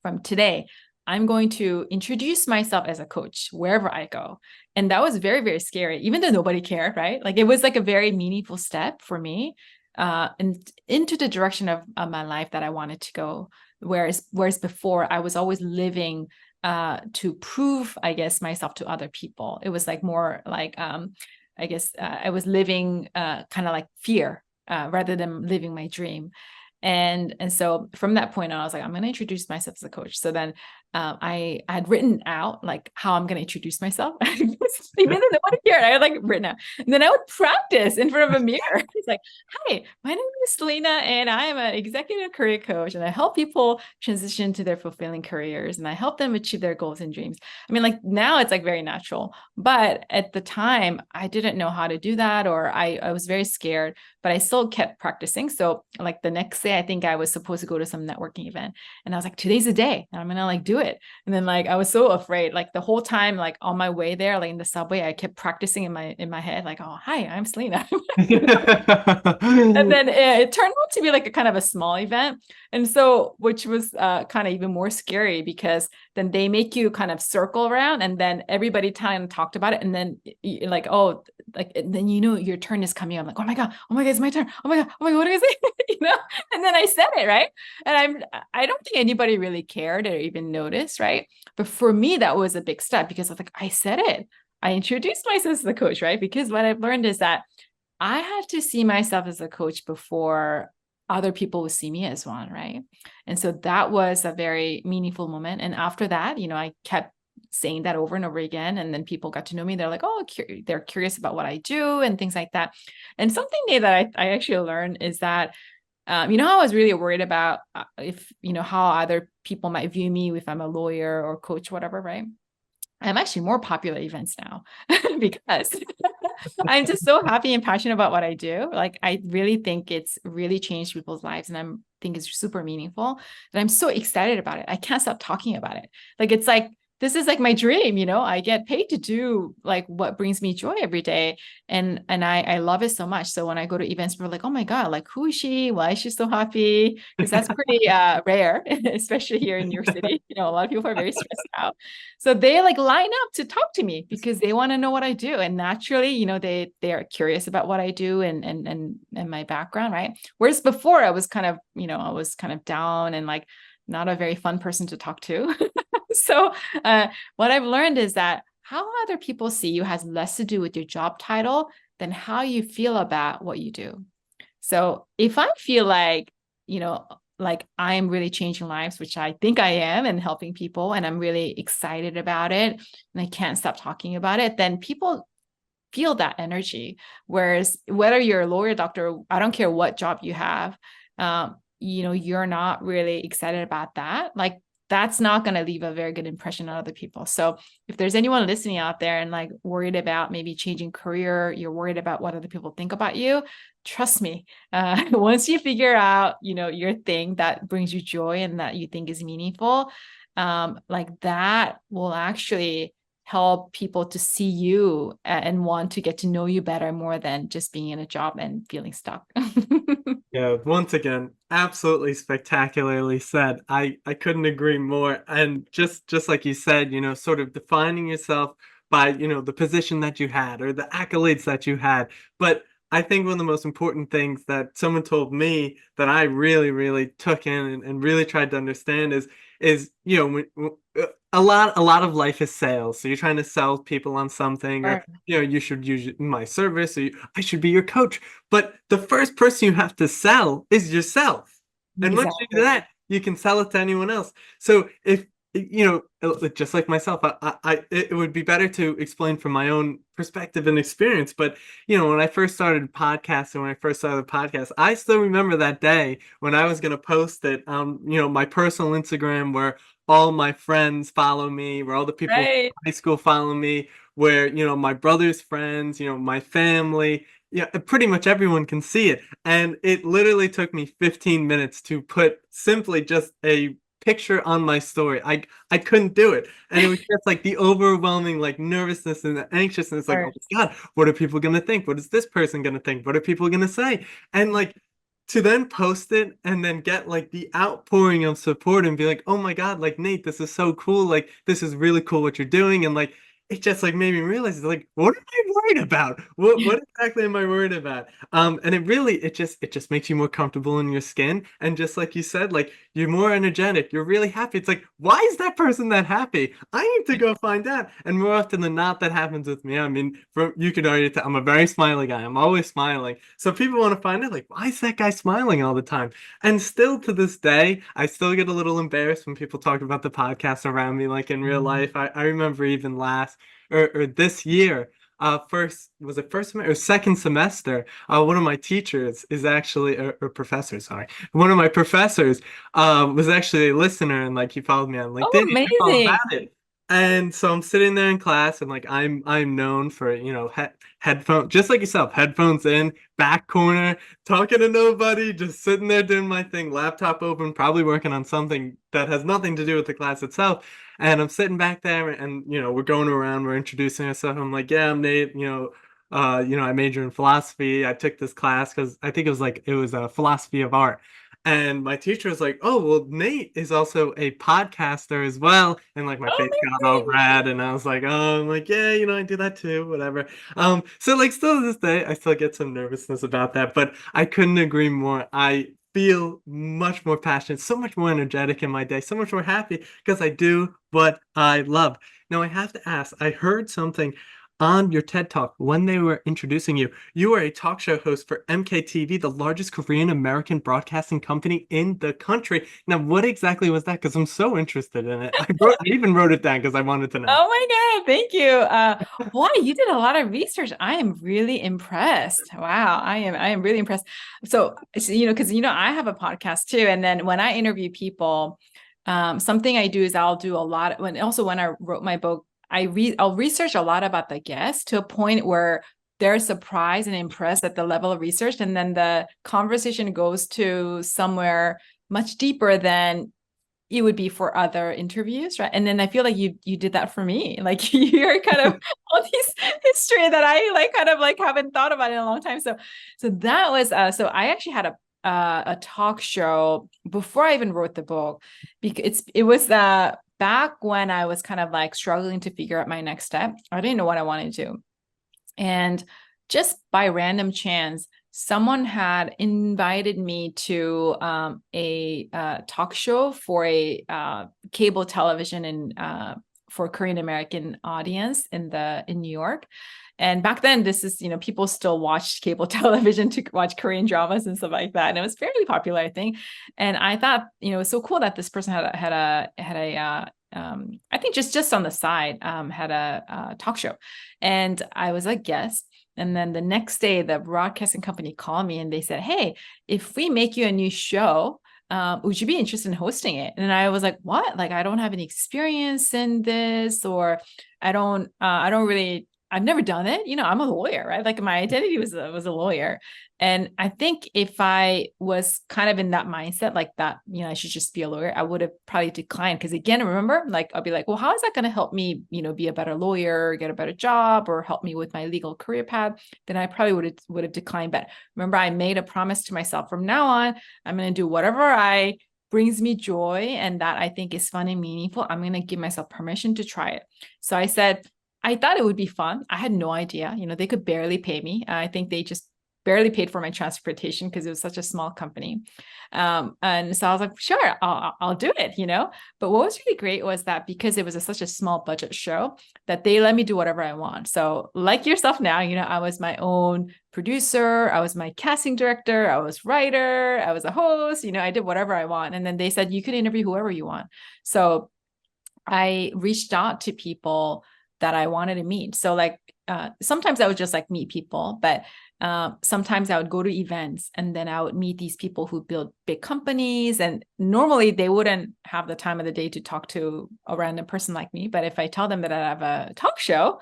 from today, I'm going to introduce myself as a coach wherever I go. And that was very, very scary, even though nobody cared, right? Like it was like a very meaningful step for me and into the direction of my life that I wanted to go. Whereas before I was always living to prove, I guess, myself to other people. It was like more like, I guess I was living kind of like fear rather than living my dream. And so from that point on, I was like, I'm going to introduce myself as a coach. So then I had written out like how I'm going to introduce myself. Even though nobody cared, I had like written out. And then I would practice in front of a mirror. It's like, hi, my name is Celina, and I am an executive career coach, and I help people transition to their fulfilling careers, and I help them achieve their goals and dreams. I mean, like now it's like very natural, but at the time I didn't know how to do that, or I was very scared, but I still kept practicing. So like the next day, I think I was supposed to go to some networking event, and I was like, today's the day, and I'm going to like do it. And then like I was so afraid, like the whole time, like on my way there, like in the subway, I kept practicing in my head, like, oh, hi, I'm Celina. And then it turned out to be like a kind of a small event. And so, which was kind of even more scary, because then they make you kind of circle around, and then everybody kind of talked about it. And then like, oh, like, then, your turn is coming. I'm like, oh my God, it's my turn. Oh my God, what do I say? And then I said it, right. And I don't think anybody really cared or even noticed, right. But for me, that was a big step, because I was like, I said it. I introduced myself as the coach, right? Because what I've learned is that I had to see myself as a coach before other people would see me as one, right? And so that was a very meaningful moment. And after that, I kept saying that over and over again. And then people got to know me. They're like, oh, they're curious about what I do and things like that. And something new that I actually learned is that, how I was really worried about if, how other people might view me if I'm a lawyer or coach, whatever, right? I'm actually more popular at events now because I'm just so happy and passionate about what I do. Like, I really think it's really changed people's lives, and I think it's super meaningful, and I'm so excited about it. I can't stop talking about it. Like, it's like, this is like my dream, I get paid to do like what brings me joy every day. And I love it so much. So when I go to events, we're like, oh my God, like, who is she? Why is she so happy? Because that's pretty rare, especially here in New York City. A lot of people are very stressed out. So they like line up to talk to me because they want to know what I do. And naturally, they are curious about what I do and my background, right? Whereas before I was kind of down and like not a very fun person to talk to. So what I've learned is that how other people see you has less to do with your job title than how you feel about what you do. So if I feel like, like I'm really changing lives, which I think I am, and helping people, and I'm really excited about it, and I can't stop talking about it, then people feel that energy. Whereas whether you're a lawyer, doctor, I don't care what job you have, you're not really excited about that, like that's not going to leave a very good impression on other people. So if there's anyone listening out there and like worried about maybe changing career, you're worried about what other people think about you, trust me, once you figure out, your thing that brings you joy and that you think is meaningful, like that will actually help people to see you and want to get to know you better more than just being in a job and feeling stuck. Yeah, once again, absolutely spectacularly said. I couldn't agree more. And just like you said, sort of defining yourself by, the position that you had or the accolades that you had. But I think one of the most important things that someone told me that I really, really took in and really tried to understand is, a lot of life is sales. So you're trying to sell people on something, or Sure. you should use my service, or I should be your coach. But the first person you have to sell is yourself. And once you do Exactly. that, you can sell it to anyone else. So if, just like myself, it would be better to explain from my own perspective and experience. But, when I first started podcasting, when I first started the podcast, I still remember that day when I was going to post it on, my personal Instagram, where all my friends follow me, where all the people from Right. high school follow me, where, my brother's friends, my family, yeah, pretty much everyone can see it. And it literally took me 15 minutes to put simply just a picture on my story. I couldn't do it. And it was just like the overwhelming like nervousness and the anxiousness, like, oh my God, what are people gonna think? What is this person gonna think? What are people gonna say? And like to then post it and then get like the outpouring of support and be like, oh my God, like Nate, this is so cool. Like this is really cool what you're doing. And like it just like made me realize like, what am I worried about? What exactly am I worried about? And it just makes you more comfortable in your skin. And just like you said, like you're more energetic, you're really happy. It's like, why is that person that happy? I need to go find out. And more often than not, that happens with me. I mean, you could already tell I'm a very smiley guy. I'm always smiling. So people want to find out, like, why is that guy smiling all the time? And still to this day, I still get a little embarrassed when people talk about the podcast around me, like in real life. I remember even last or this year, first semester or second semester, one of my teachers is actually or professor, sorry. One of my professors was actually a listener, and like he followed me on LinkedIn. Oh, He knew all amazing. about it. And so I'm sitting there in class, and like I'm known for, headphones, just like yourself, headphones in, back corner, talking to nobody, just sitting there doing my thing, laptop open, probably working on something that has nothing to do with the class itself. And I'm sitting back there, and we're going around, we're introducing ourselves. I'm like, yeah, I'm Nate. I major in philosophy. I took this class because I think it was a philosophy of art. And my teacher was like, "Oh, well, Nate is also a podcaster as well." And like my face got all Amazing. red, and I was like, "Oh, I'm like, yeah, I do that too, whatever." So like still to this day, I still get some nervousness about that, but I couldn't agree more. I feel much more passionate, so much more energetic in my day, so much more happy because I do what I love. Now I have to ask, I heard something on your TED Talk when they were introducing you. You are a talk show host for MKTV, the largest Korean American broadcasting company in the country. Now, what exactly was that? Because I'm so interested in it. I even wrote it down because I wanted to know. Oh my God, thank you. Wow, you did a lot of research. I am really impressed. Wow, I am really impressed. Because I have a podcast too. And then when I interview people, something I do is I'll do a lot when I wrote my book, I'll research a lot about the guest to a point where they're surprised and impressed at the level of research. And then the conversation goes to somewhere much deeper than it would be for other interviews, right? And then I feel like you did that for me. Like you're kind of all these history that I like kind of like haven't thought about in a long time. So that was so I actually had a talk show before I even wrote the book, because it was back when I was kind of like struggling to figure out my next step. I didn't know what I wanted to do. And just by random chance, someone had invited me to a talk show for a cable television for Korean American audience in New York. And back then, this is, people still watched cable television to watch Korean dramas and stuff like that. And it was fairly popular, I think. And I thought, it was so cool that this person I think just on the side, had a talk show. And I was a guest. And then the next day, the broadcasting company called me and they said, "Hey, if we make you a new show, would you be interested in hosting it? And I was like, what? Like, I don't have any experience in this, or I don't really, I've never done it. I'm a lawyer, right? Like my identity was a lawyer. And I think if I was kind of in that mindset, like that, I should just be a lawyer, I would have probably declined. Because again, remember, like, I'll be like, well, how is that going to help me, be a better lawyer, get a better job, or help me with my legal career path? Then I probably would have declined. But remember, I made a promise to myself, from now on, I'm going to do whatever brings me joy and that I think is fun and meaningful. I'm going to give myself permission to try it. So I said, I thought it would be fun. I had no idea, they could barely pay me. I think they just barely paid for my transportation because it was such a small company. And so I was like, sure, I'll do it, But what was really great was that because it was such a small budget show, that they let me do whatever I want. So like yourself now, I was my own producer, I was my casting director, I was writer, I was a host, I did whatever I want. And then they said, you could interview whoever you want. So I reached out to people that I wanted to meet. So like, sometimes I would just like meet people, but sometimes I would go to events and then I would meet these people who build big companies. And normally they wouldn't have the time of the day to talk to a random person like me. But if I tell them that I have a talk show,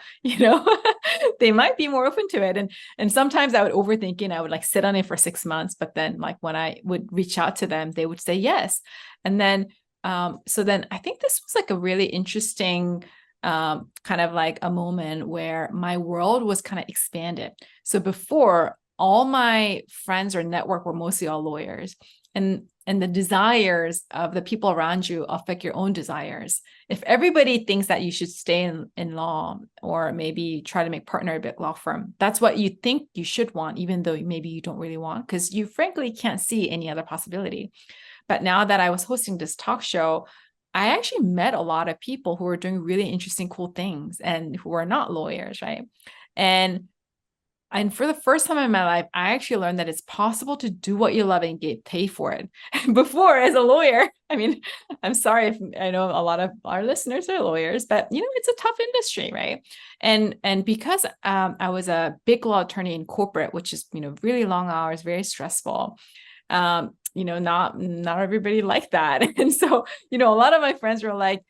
they might be more open to it. And sometimes I would overthink it and I would like sit on it for 6 months. But then like when I would reach out to them, they would say yes. And then, so then I think this was like a really interesting kind of like a moment where my world was kind of expanded. So before, all my friends or network were mostly all lawyers, and the desires of the people around you affect your own desires. If everybody thinks that you should stay in law, or maybe try to make partner at a big law firm, that's what you think you should want, even though maybe you don't really want, because you frankly can't see any other possibility. But now that I was hosting this talk show, I actually met a lot of people who were doing really interesting, cool things and who are not lawyers, right? And for the first time in my life, I actually learned that it's possible to do what you love and get paid for it. Before, as a lawyer, I mean, I'm sorry if I know a lot of our listeners are lawyers, but it's a tough industry, right? And because I was a big law attorney in corporate, which is really long hours, very stressful. Not everybody liked that. And so, a lot of my friends were like,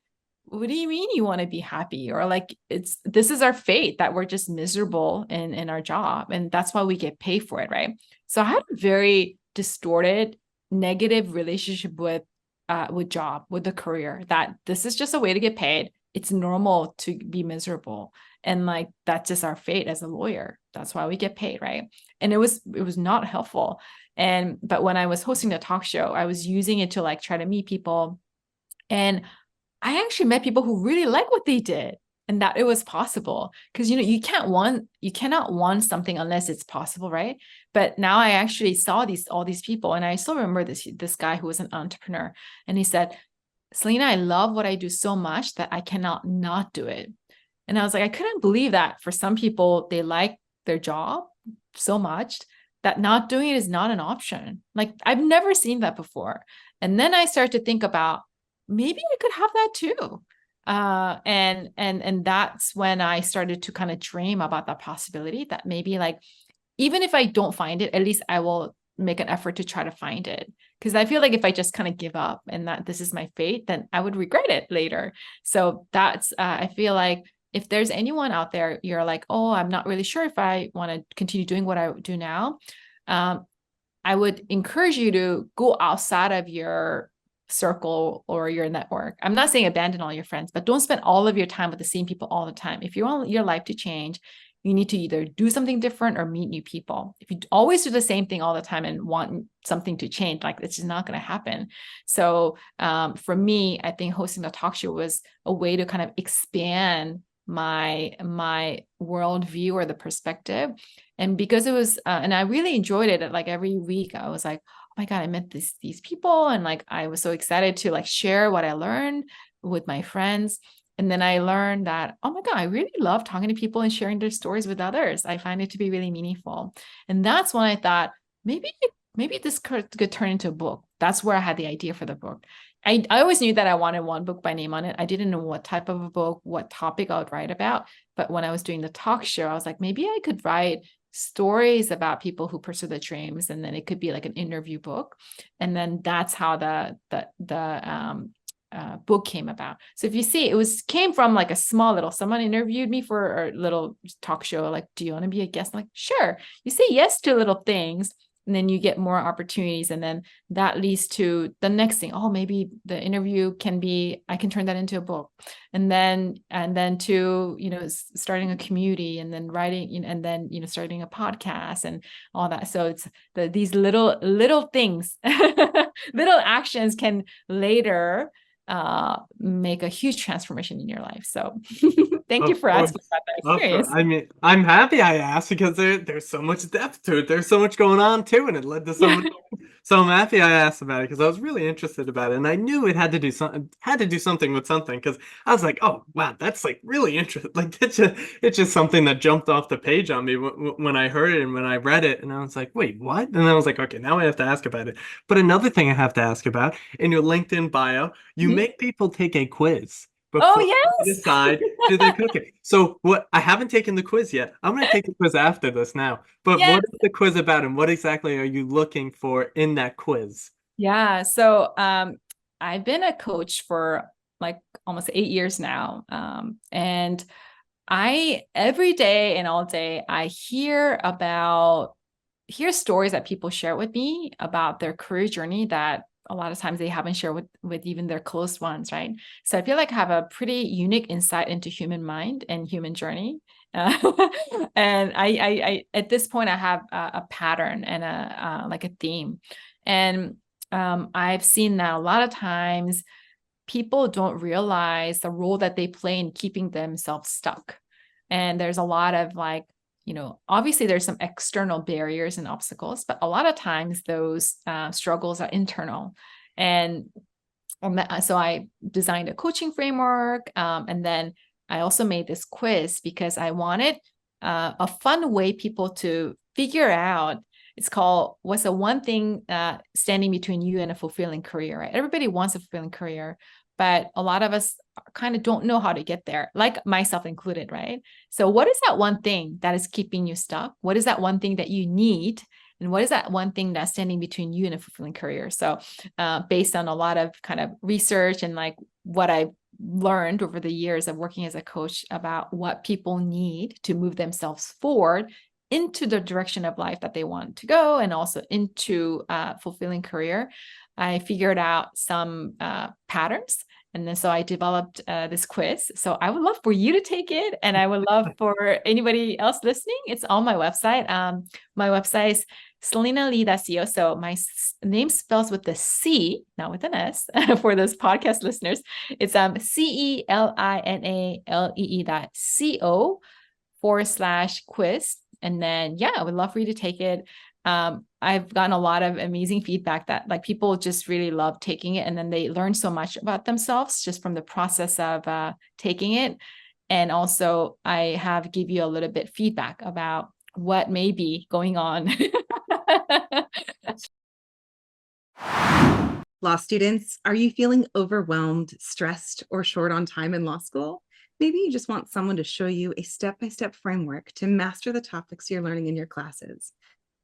what do you mean you want to be happy? Or like, this is our fate, that we're just miserable in our job. And that's why we get paid for it. Right. So I had a very distorted, negative relationship with the career, that this is just a way to get paid. It's normal to be miserable. And like, that's just our fate as a lawyer. That's why we get paid. Right. And it was not helpful. But when I was hosting the talk show, I was using it to like try to meet people. And I actually met people who really like what they did, and that it was possible. Because you cannot want something unless it's possible, right? But now I actually saw all these people, and I still remember this guy who was an entrepreneur, and he said, Celina, I love what I do so much that I cannot not do it. And I was like, I couldn't believe that for some people, they like their job so much that not doing it is not an option. Like, I've never seen that before. And then I started to think about, maybe I could have that too. And that's when I started to kind of dream about that possibility, that maybe like, even if I don't find it, at least I will make an effort to try to find it. Because I feel like if I just kind of give up and that this is my fate, then I would regret it later. So that's, I feel like if there's anyone out there, you're like, oh, I'm not really sure if I want to continue doing what I do now. I would encourage you to go outside of your circle or your network. I'm not saying abandon all your friends, but don't spend all of your time with the same people all the time. If you want your life to change, you need to either do something different or meet new people. If you always do the same thing all the time and want something to change, like, it's just not going to happen. So for me, I think hosting a talk show was a way to kind of expand my worldview or the perspective. And because it was, and I really enjoyed it. Like every week I was like, oh my God, I met these people. And like, I was so excited to like share what I learned with my friends. And then I learned that, oh my God, I really love talking to people and sharing their stories with others. I find it to be really meaningful. And that's when I thought, maybe this could turn into a book. That's where I had the idea for the book. I always knew that I wanted one book by name on it. I didn't know what type of a book, what topic I would write about. But when I was doing the talk show, I was like, maybe I could write stories about people who pursue their dreams, and then it could be like an interview book, and then that's how the book came about. So if you see, came from like a small little, someone interviewed me for a little talk show, like, do you want to be a guest? I'm like, sure. You say yes to little things, and then you get more opportunities, and then that leads to the next thing. Oh, maybe the interview I can turn that into a book, and then to starting a community, and then writing, and then starting a podcast and all that. So it's these little things, little actions can later make a huge transformation in your life. So thank you for asking about that experience. I mean, I'm happy I asked because there's so much depth to it. There's so much going on too, and it led to so much. So I'm happy I asked about it because I was really interested about it, and I knew it had to do something with something, because I was like, oh wow, that's like really interesting. Like it's just something that jumped off the page on me when I heard it and when I read it, and I was like, wait, what? And I was like, okay, now I have to ask about it. But another thing I have to ask about, in your LinkedIn bio, you make people take a quiz before they decide do they cook it. So I haven't taken the quiz yet. I'm going to take the quiz after this now. But what is the quiz about, and what exactly are you looking for in that quiz? Yeah. So I've been a coach for like almost 8 years now. And every day and all day, I hear stories that people share with me about their career journey that a lot of times they haven't shared with even their close ones, right? So I feel like I have a pretty unique insight into human mind and human journey. And I at this point, I have a pattern and like a theme. And I've seen that a lot of times people don't realize the role that they play in keeping themselves stuck. And there's a lot of like, obviously there's some external barriers and obstacles, but a lot of times those struggles are internal. And so I designed a coaching framework. And then I also made this quiz because I wanted a fun way people to figure out. It's called, what's the one thing standing between you and a fulfilling career, right? Everybody wants a fulfilling career, but a lot of us kind of don't know how to get there, like myself included, right? So what is that one thing that is keeping you stuck? What is that one thing that you need? And what is that one thing that's standing between you and a fulfilling career? So based on a lot of kind of research and like what I've learned over the years of working as a coach about what people need to move themselves forward into the direction of life that they want to go, and also into a fulfilling career, I figured out some patterns. And then so I developed this quiz. So I would love for you to take it, and I would love for anybody else listening. It's on my website. My website is celinalee.co. So my name spells with the C, not with an S, for those podcast listeners. It's CELINALEE.co/quiz. And then, I would love for you to take it. I've gotten a lot of amazing feedback that like people just really love taking it, and then they learn so much about themselves just from the process of taking it. And also I give you a little bit feedback about what may be going on. Law students, are you feeling overwhelmed, stressed, or short on time in law school? Maybe you just want someone to show you a step-by-step framework to master the topics you're learning in your classes.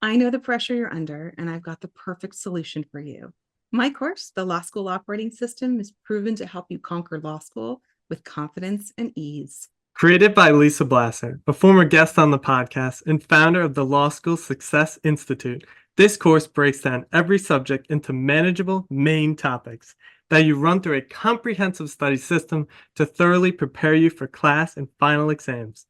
I know the pressure you're under, and I've got the perfect solution for you. My course, The Law School Operating System, is proven to help you conquer law school with confidence and ease. Created by Lisa Blasser, a former guest on the podcast and founder of the Law School Success Institute, this course breaks down every subject into manageable main topics that you run through a comprehensive study system to thoroughly prepare you for class and final exams.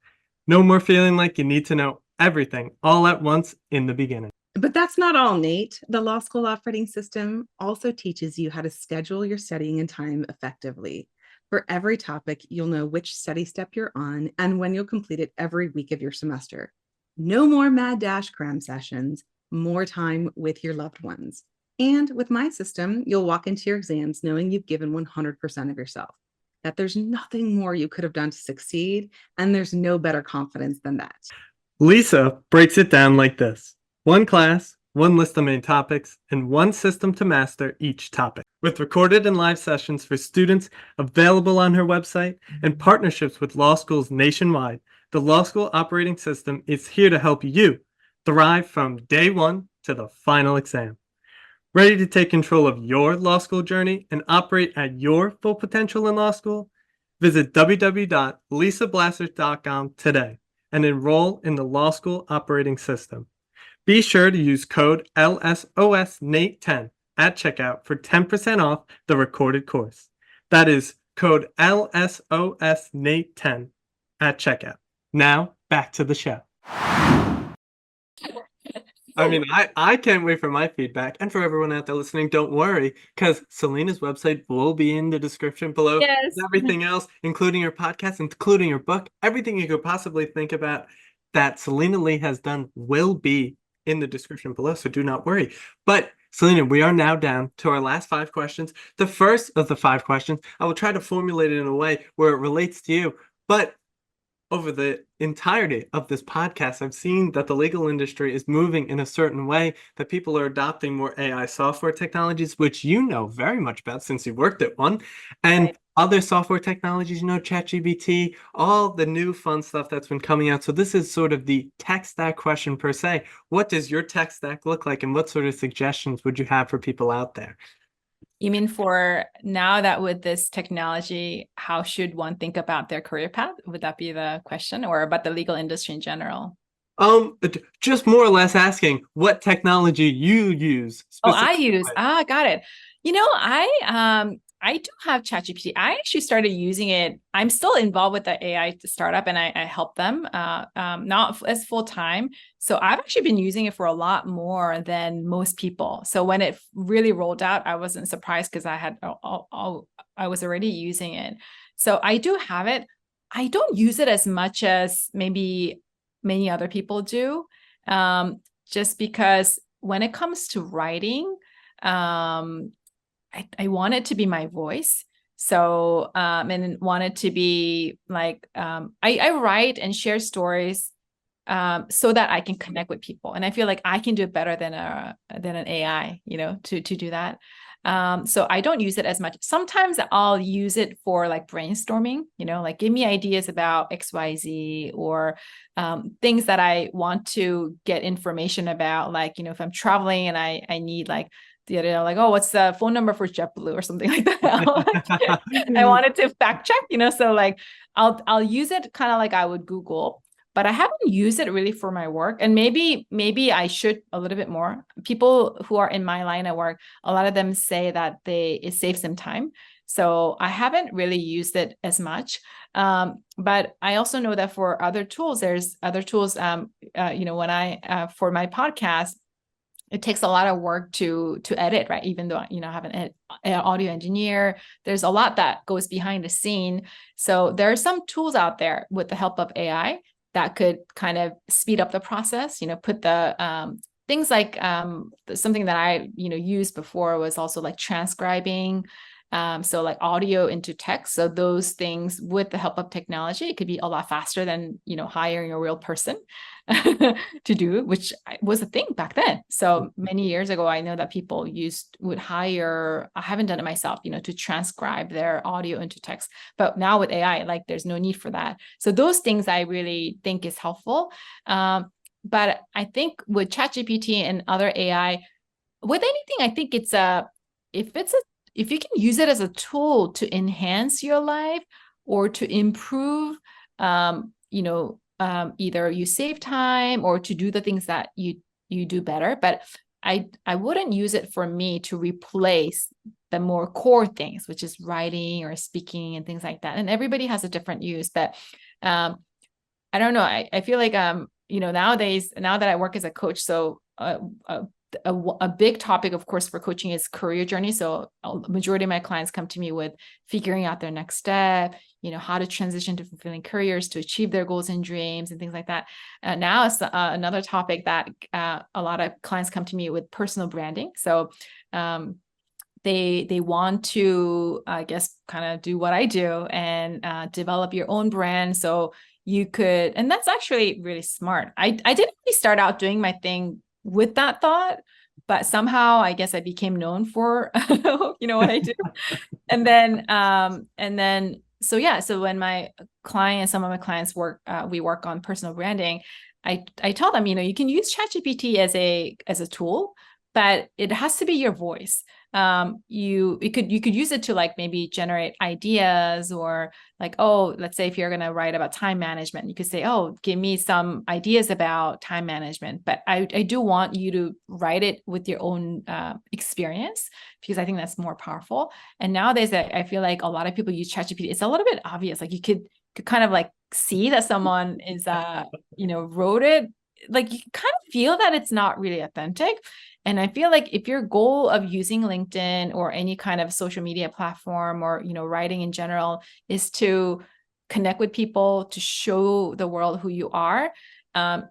No more feeling like you need to know everything all at once in the beginning. But that's not all, Nate. The Law School Operating System also teaches you how to schedule your studying and time effectively. For every topic, you'll know which study step you're on and when you'll complete it every week of your semester. No more mad dash cram sessions, more time with your loved ones. And with my system, you'll walk into your exams knowing you've given 100% of yourself, that there's nothing more you could have done to succeed, and there's no better confidence than that. Lisa breaks it down like this: one class, one list of main topics, and one system to master each topic. With recorded and live sessions for students available on her website and partnerships with law schools nationwide, the law school operating system is here to help you thrive from day one to the final exam. Ready to take control of your law school journey and operate at your full potential in law school? Visit www.lisablassers.com today and enroll in the law school operating system. Be sure to use code LSOSNATE10 at checkout for 10% off the recorded course. That is code LSOSNATE10 at checkout. Now, back to the show. I mean, I can't wait for my feedback. And for everyone out there listening, don't worry, because Celina's website will be in the description below. Yes. Everything else, including your podcast, including your book, everything you could possibly think about that Celina Lee has done will be in the description below, so do not worry. But Celina, we are now down to our last 5 questions. The first of the 5 questions, I will try to formulate it in a way where it relates to you, but over the entirety of this podcast, I've seen that the legal industry is moving in a certain way, that people are adopting more AI software technologies, which you know very much about since you worked at one, and other software technologies, ChatGPT, all the new fun stuff that's been coming out. So this is sort of the tech stack question per se. What does your tech stack look like, and what sort of suggestions would you have for people out there? You mean for now that with this technology, how should one think about their career path? Would that be the question, or about the legal industry in general? Just more or less asking what technology you use. Oh, I use. Got it. I do have ChatGPT. I actually started using it. I'm still involved with the AI startup, and I help them, not as full time. So I've actually been using it for a lot more than most people. So when it really rolled out, I wasn't surprised because I was already using it. So I do have it. I don't use it as much as maybe many other people do, just because when it comes to writing, I want it to be my voice. So, and want it to be like, I write and share stories, so that I can connect with people. And I feel like I can do it better than an AI, to do that. So I don't use it as much. Sometimes I'll use it for like brainstorming, like give me ideas about XYZ, or things that I want to get information about. Like, if I'm traveling and I need like, the other day, like, oh, what's the phone number for JetBlue or something like that. I wanted to fact check, so like I'll use it kind of like I would Google, but I haven't used it really for my work. And maybe I should a little bit more. People who are in my line of work, a lot of them say that it saves them time. So I haven't really used it as much. But I also know that for other tools, there's other tools, when for my podcast, it takes a lot of work to edit, right? Even though, I have an audio engineer, there's a lot that goes behind the scene. So there are some tools out there with the help of AI that could kind of speed up the process, put the things like something that I, used before was also like transcribing. So like audio into text. So those things with the help of technology, it could be a lot faster than, hiring a real person to do, which was a thing back then. So many years ago, I know that people would hire, I haven't done it myself, to transcribe their audio into text. But now with AI, like there's no need for that. So those things I really think is helpful. But I think with ChatGPT and other AI, with anything, I think if you can use it as a tool to enhance your life or to improve, either you save time or to do the things that you do better. But I wouldn't use it for me to replace the more core things, which is writing or speaking and things like that. And everybody has a different use. But I don't know. I feel like, nowadays, now that I work as a coach, so a big topic, of course, for coaching is career journey. So a majority of my clients come to me with figuring out their next step, how to transition to fulfilling careers to achieve their goals and dreams and things like that. Now it's another topic that a lot of clients come to me with personal branding. So they want to, I guess, kind of do what I do and develop your own brand. So you could, and that's actually really smart. I didn't really start out doing my thing with that thought, but somehow I guess I became known for, what I do. And then so when some of my clients work, we work on personal branding. I tell them, you can use ChatGPT as a tool, but it has to be your voice. You could use it to like maybe generate ideas, or like, oh, let's say if you're going to write about time management, you could say, oh, give me some ideas about time management. But I do want you to write it with your own experience, because I think that's more powerful. And nowadays, I feel like a lot of people use ChatGPT. It's a little bit obvious. Like you could kind of like see that someone is, wrote it. Like you kind of feel that it's not really authentic. And I feel like if your goal of using LinkedIn or any kind of social media platform, or, writing in general, is to connect with people, to show the world who you are,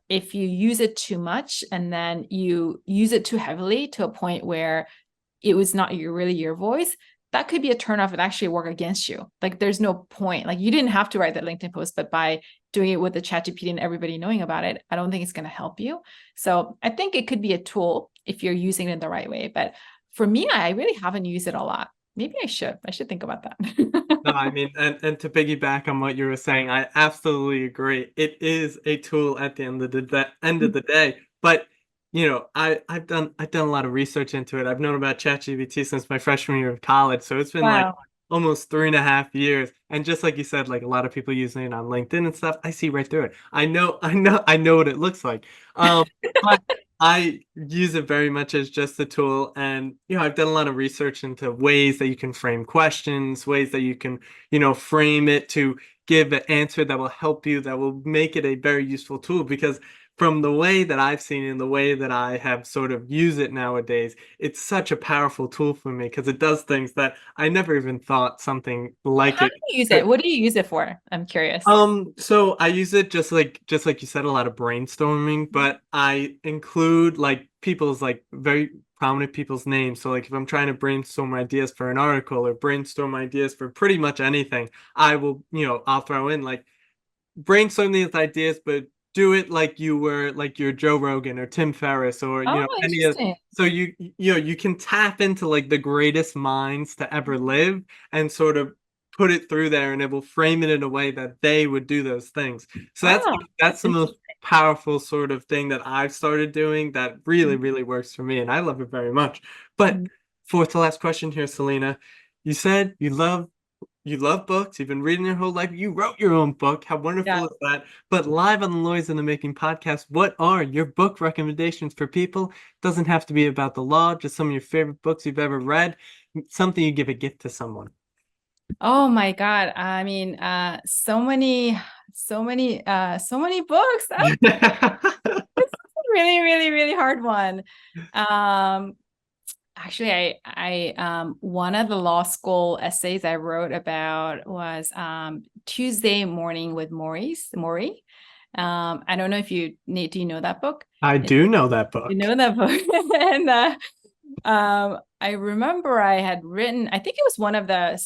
if you use it too much and then you use it too heavily to a point where it was not really your voice, that could be a turnoff and actually work against you. Like there's no point. Like you didn't have to write that LinkedIn post, but by doing it with the ChatGPT and everybody knowing about it, I don't think it's going to help you. So I think it could be a tool if you're using it in the right way. But for me, I really haven't used it a lot. Maybe I should think about that. No, I mean, and to piggyback on what you were saying, I absolutely agree. It is a tool at the end of the day. But I've done a lot of research into it. I've known about ChatGPT since my freshman year of college, so it's been like Wow. almost 3.5 years. And just like you said, like a lot of people using it on LinkedIn and stuff, I see right through it. I know what it looks like. But I use it very much as just a tool, and I've done a lot of research into ways that you can frame questions, ways that you can, frame it to give an answer that will help you, that will make it a very useful tool. Because from the way that I've seen it and the way that I have sort of used it nowadays, it's such a powerful tool for me because it does things that I never even thought something like How it do you use could. it? What do you use it for? I'm curious. So I use it just like you said, a lot of brainstorming, but I include like people's like very prominent people's names. So like if I'm trying to brainstorm ideas for an article or brainstorm ideas for pretty much anything, I will, I'll throw in like brainstorm these ideas, but do it like you're Joe Rogan or Tim Ferriss or Oh, any of, interesting. so you can tap into like the greatest minds to ever live and sort of put it through there, and it will frame it in a way that they would do those things. So Oh, that's that's the most interesting. powerful sort of thing that I've started doing that really, really works for me, and I love it very much. But Mhm. fourth to last question here, Celina, you said you love books. You've been reading your whole life. You wrote your own book. How Yeah. wonderful is that? But live on the Lawyers in the Making podcast, what are your book recommendations for people? Doesn't have to be about the law, just some of your favorite books you've ever read, something you give a gift to someone. Oh my God. I mean, so many books. That's a really, really, really hard one. Um, Actually, one of the law school essays I wrote about was Tuesday Morning with Maury. I don't know if do you know that book? I do know that You book. know that book. And I remember I had written, I think it was one of the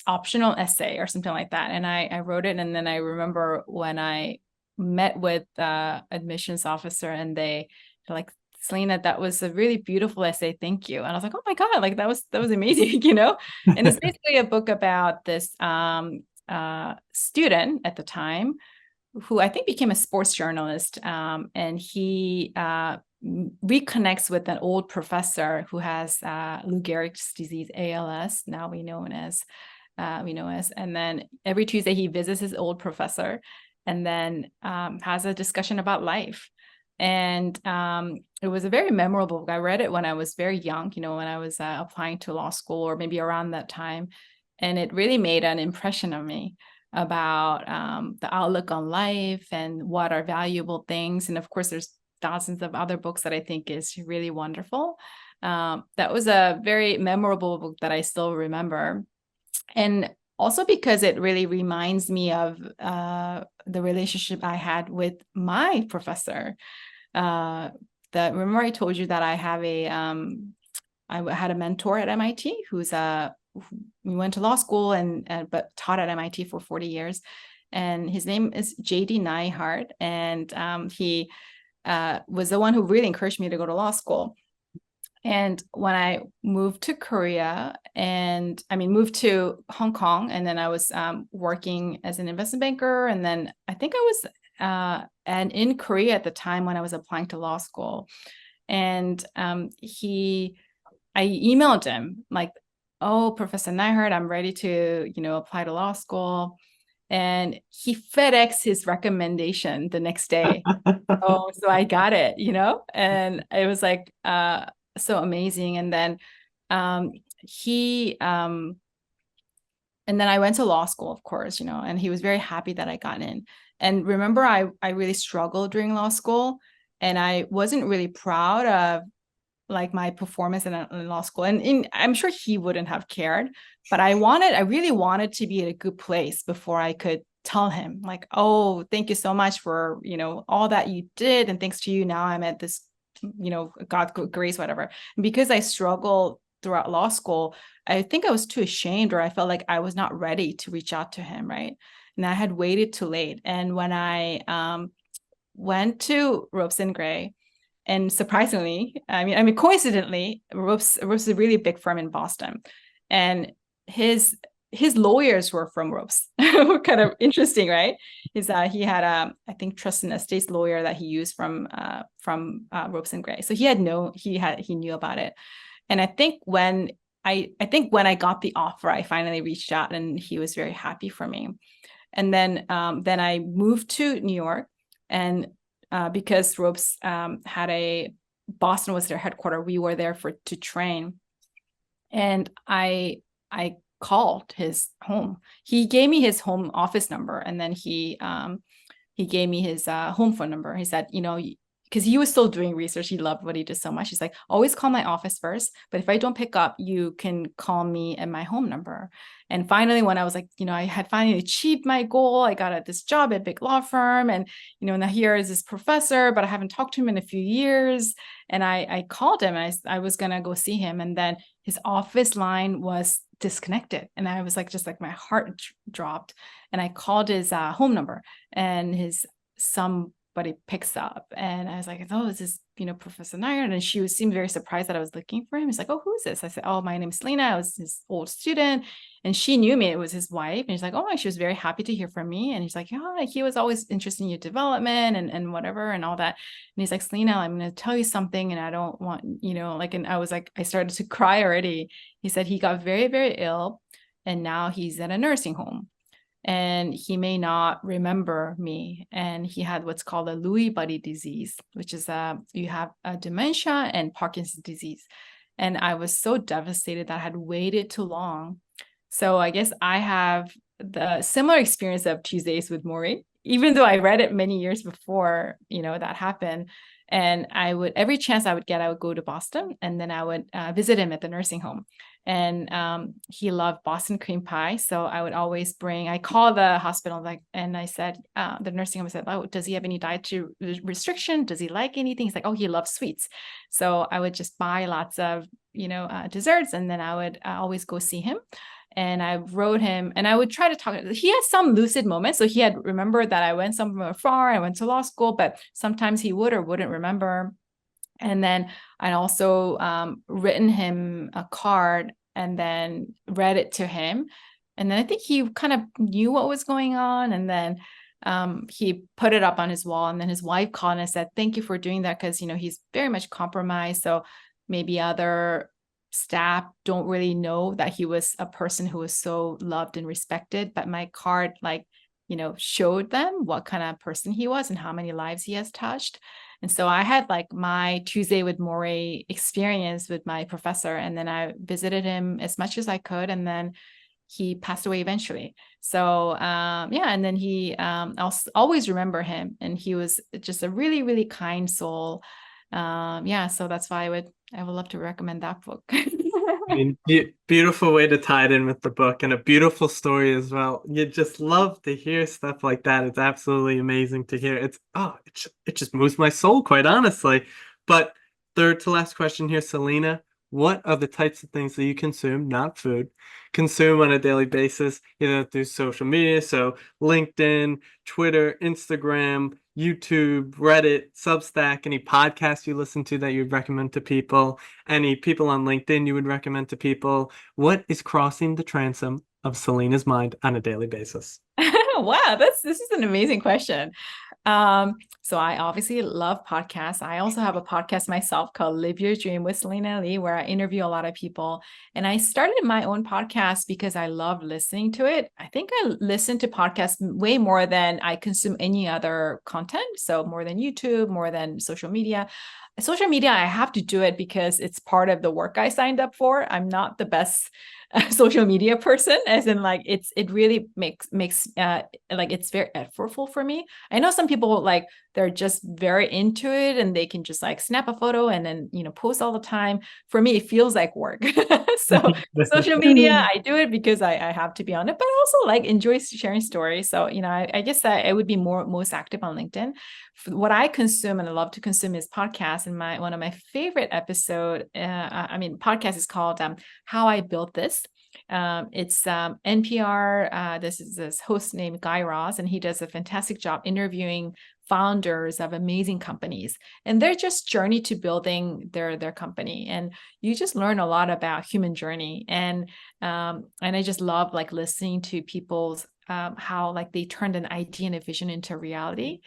optional essay or something like that. And I wrote it. And then I remember when I met with the admissions officer, and they're like, Celina, that was a really beautiful essay. Thank you. And I was like, oh my God, like that was amazing, And it's basically a book about this student at the time who I think became a sports journalist. And he reconnects with an old professor who has Lou Gehrig's disease, ALS, now we know as. And then every Tuesday he visits his old professor, and then has a discussion about life. And it was a very memorable book. I read it when I was very young, when I was applying to law school, or maybe around that time. And it really made an impression on me about the outlook on life and what are valuable things. And of course, there's thousands of other books that I think is really wonderful. That was a very memorable book that I still remember. And also because it really reminds me of the relationship I had with my professor. Remember I told you that I have I had a mentor at MIT we went to law school but taught at MIT for 40 years. And his name is JD Nyhart. And he was the one who really encouraged me to go to law school. And when I moved to Korea, moved to Hong Kong, and then I was working as an investment banker. And then I think I was and in Korea at the time when I was applying to law school. And I emailed him like, oh, Professor Nyhart, I'm ready to, apply to law school. And he FedExed his recommendation the next day. Oh, so I got it, and it was like so amazing. And then he and then I went to law school, of course, and he was very happy that I got in. And remember, I really struggled during law school, and I wasn't really proud of like my performance in law school. And I'm sure he wouldn't have cared, but I really wanted to be at a good place before I could tell him like, oh, thank you so much for, all that you did. And thanks to you, now I'm at this, God grace, whatever. And because I struggled throughout law school, I think I was too ashamed, or I felt like I was not ready to reach out to him. Right. And I had waited too late. And when I went to Ropes and Gray, and surprisingly, coincidentally, Ropes is a really big firm in Boston, and his lawyers were from Ropes. Kind of interesting, right? Is that he had I think trust and estates lawyer that he used from Ropes and Gray. So he knew about it. And I think when I got the offer, I finally reached out, and he was very happy for me. And then I moved to New York, and because Ropes Boston was their headquarters, we were there to train. And I called his home. He gave me his home office number, and then he gave me his home phone number. He said, because he was still doing research, he loved what he did so much. He's like, always call my office first, but if I don't pick up, you can call me at my home number. And finally, when I was like, I had finally achieved my goal, I got this job at a big law firm, and now here is this professor, but I haven't talked to him in a few years. And I called him, and I was gonna go see him, and then his office line was disconnected, and I was like, just like my heart dropped. And I called his home number, and somebody picks up, and I was like, oh, is this Professor Nyhart? And she seemed very surprised that I was looking for him. He's like, oh, who is this? I said, oh, my name is Celina. I was his old student. And she knew me. It was his wife. And he's like, oh, she was very happy to hear from me. And he's like, yeah, he was always interested in your development and whatever and all that. And he's like, Celina, I'm going to tell you something, and I don't want, and I was like, I started to cry already. He said he got very, very ill, and now he's at a nursing home. And he may not remember me. And he had what's called a Lewy body disease, which is you have a dementia and Parkinson's disease. And I was so devastated that I had waited too long. So I guess I have the similar experience of Tuesdays with Morrie, even though I read it many years before, that happened. And every chance I would get, I would go to Boston, and then I would visit him at the nursing home. And he loved Boston cream pie. So I would always I called the hospital, and I said, the nursing home said, oh, does he have any dietary restriction? Does he like anything? He's like, oh, he loves sweets. So I would just buy lots of, desserts. And then I would always go see him. And I wrote him, and I would try to talk. He had some lucid moments. So he had remembered that I went somewhere far, I went to law school, but sometimes he would or wouldn't remember. And then I also written him a card and then read it to him. And then I think he kind of knew what was going on. And then he put it up on his wall. And then his wife called and said, thank you for doing that, because, he's very much compromised. So maybe other staff don't really know that he was a person who was so loved and respected. But my card, showed them what kind of person he was and how many lives he has touched. And so I had my Tuesday with Morrie experience with my professor, and then I visited him as much as I could, and then he passed away eventually. So and then I'll always remember him, and he was just a really, really kind soul. So that's why I would love to recommend that book. Beautiful way to tie it in with the book, and a beautiful story as well. You just love to hear stuff like that. It's absolutely amazing to hear. It just moves my soul, quite honestly. But third to last question here, Celina, what are the types of things that you consume, not food, consume on a daily basis, either through social media, so LinkedIn, Twitter, Instagram, YouTube, Reddit, Substack, any podcasts you listen to that you'd recommend to people, any people on LinkedIn you would recommend to people? What is crossing the transom of Celina's mind on a daily basis? Wow, this is an amazing question. So I obviously love podcasts. I also have a podcast myself called Live Your Dream with Celina Lee, where I interview a lot of people. And I started my own podcast because I love listening to it. I think I listen to podcasts way more than I consume any other content. So more than YouTube, more than social media. Social media, I have to do it because it's part of the work I signed up for. I'm not the best social media person, as in like it really makes like it's very effortful for me. I know some people like they're just very into it and they can just like snap a photo and then post all the time. For me, it feels like work. So social media, I do it because I have to be on it, but I also like enjoy sharing stories. So I guess that I would be most active on LinkedIn. What I consume and I love to consume is podcasts. And one of my favorite episode, podcast is called How I Built This. It's NPR. This is this host named Guy Raz, and he does a fantastic job interviewing founders of amazing companies and their just journey to building their company. And you just learn a lot about human journey. And I just love like listening to people's how like they turned an idea and a vision into reality,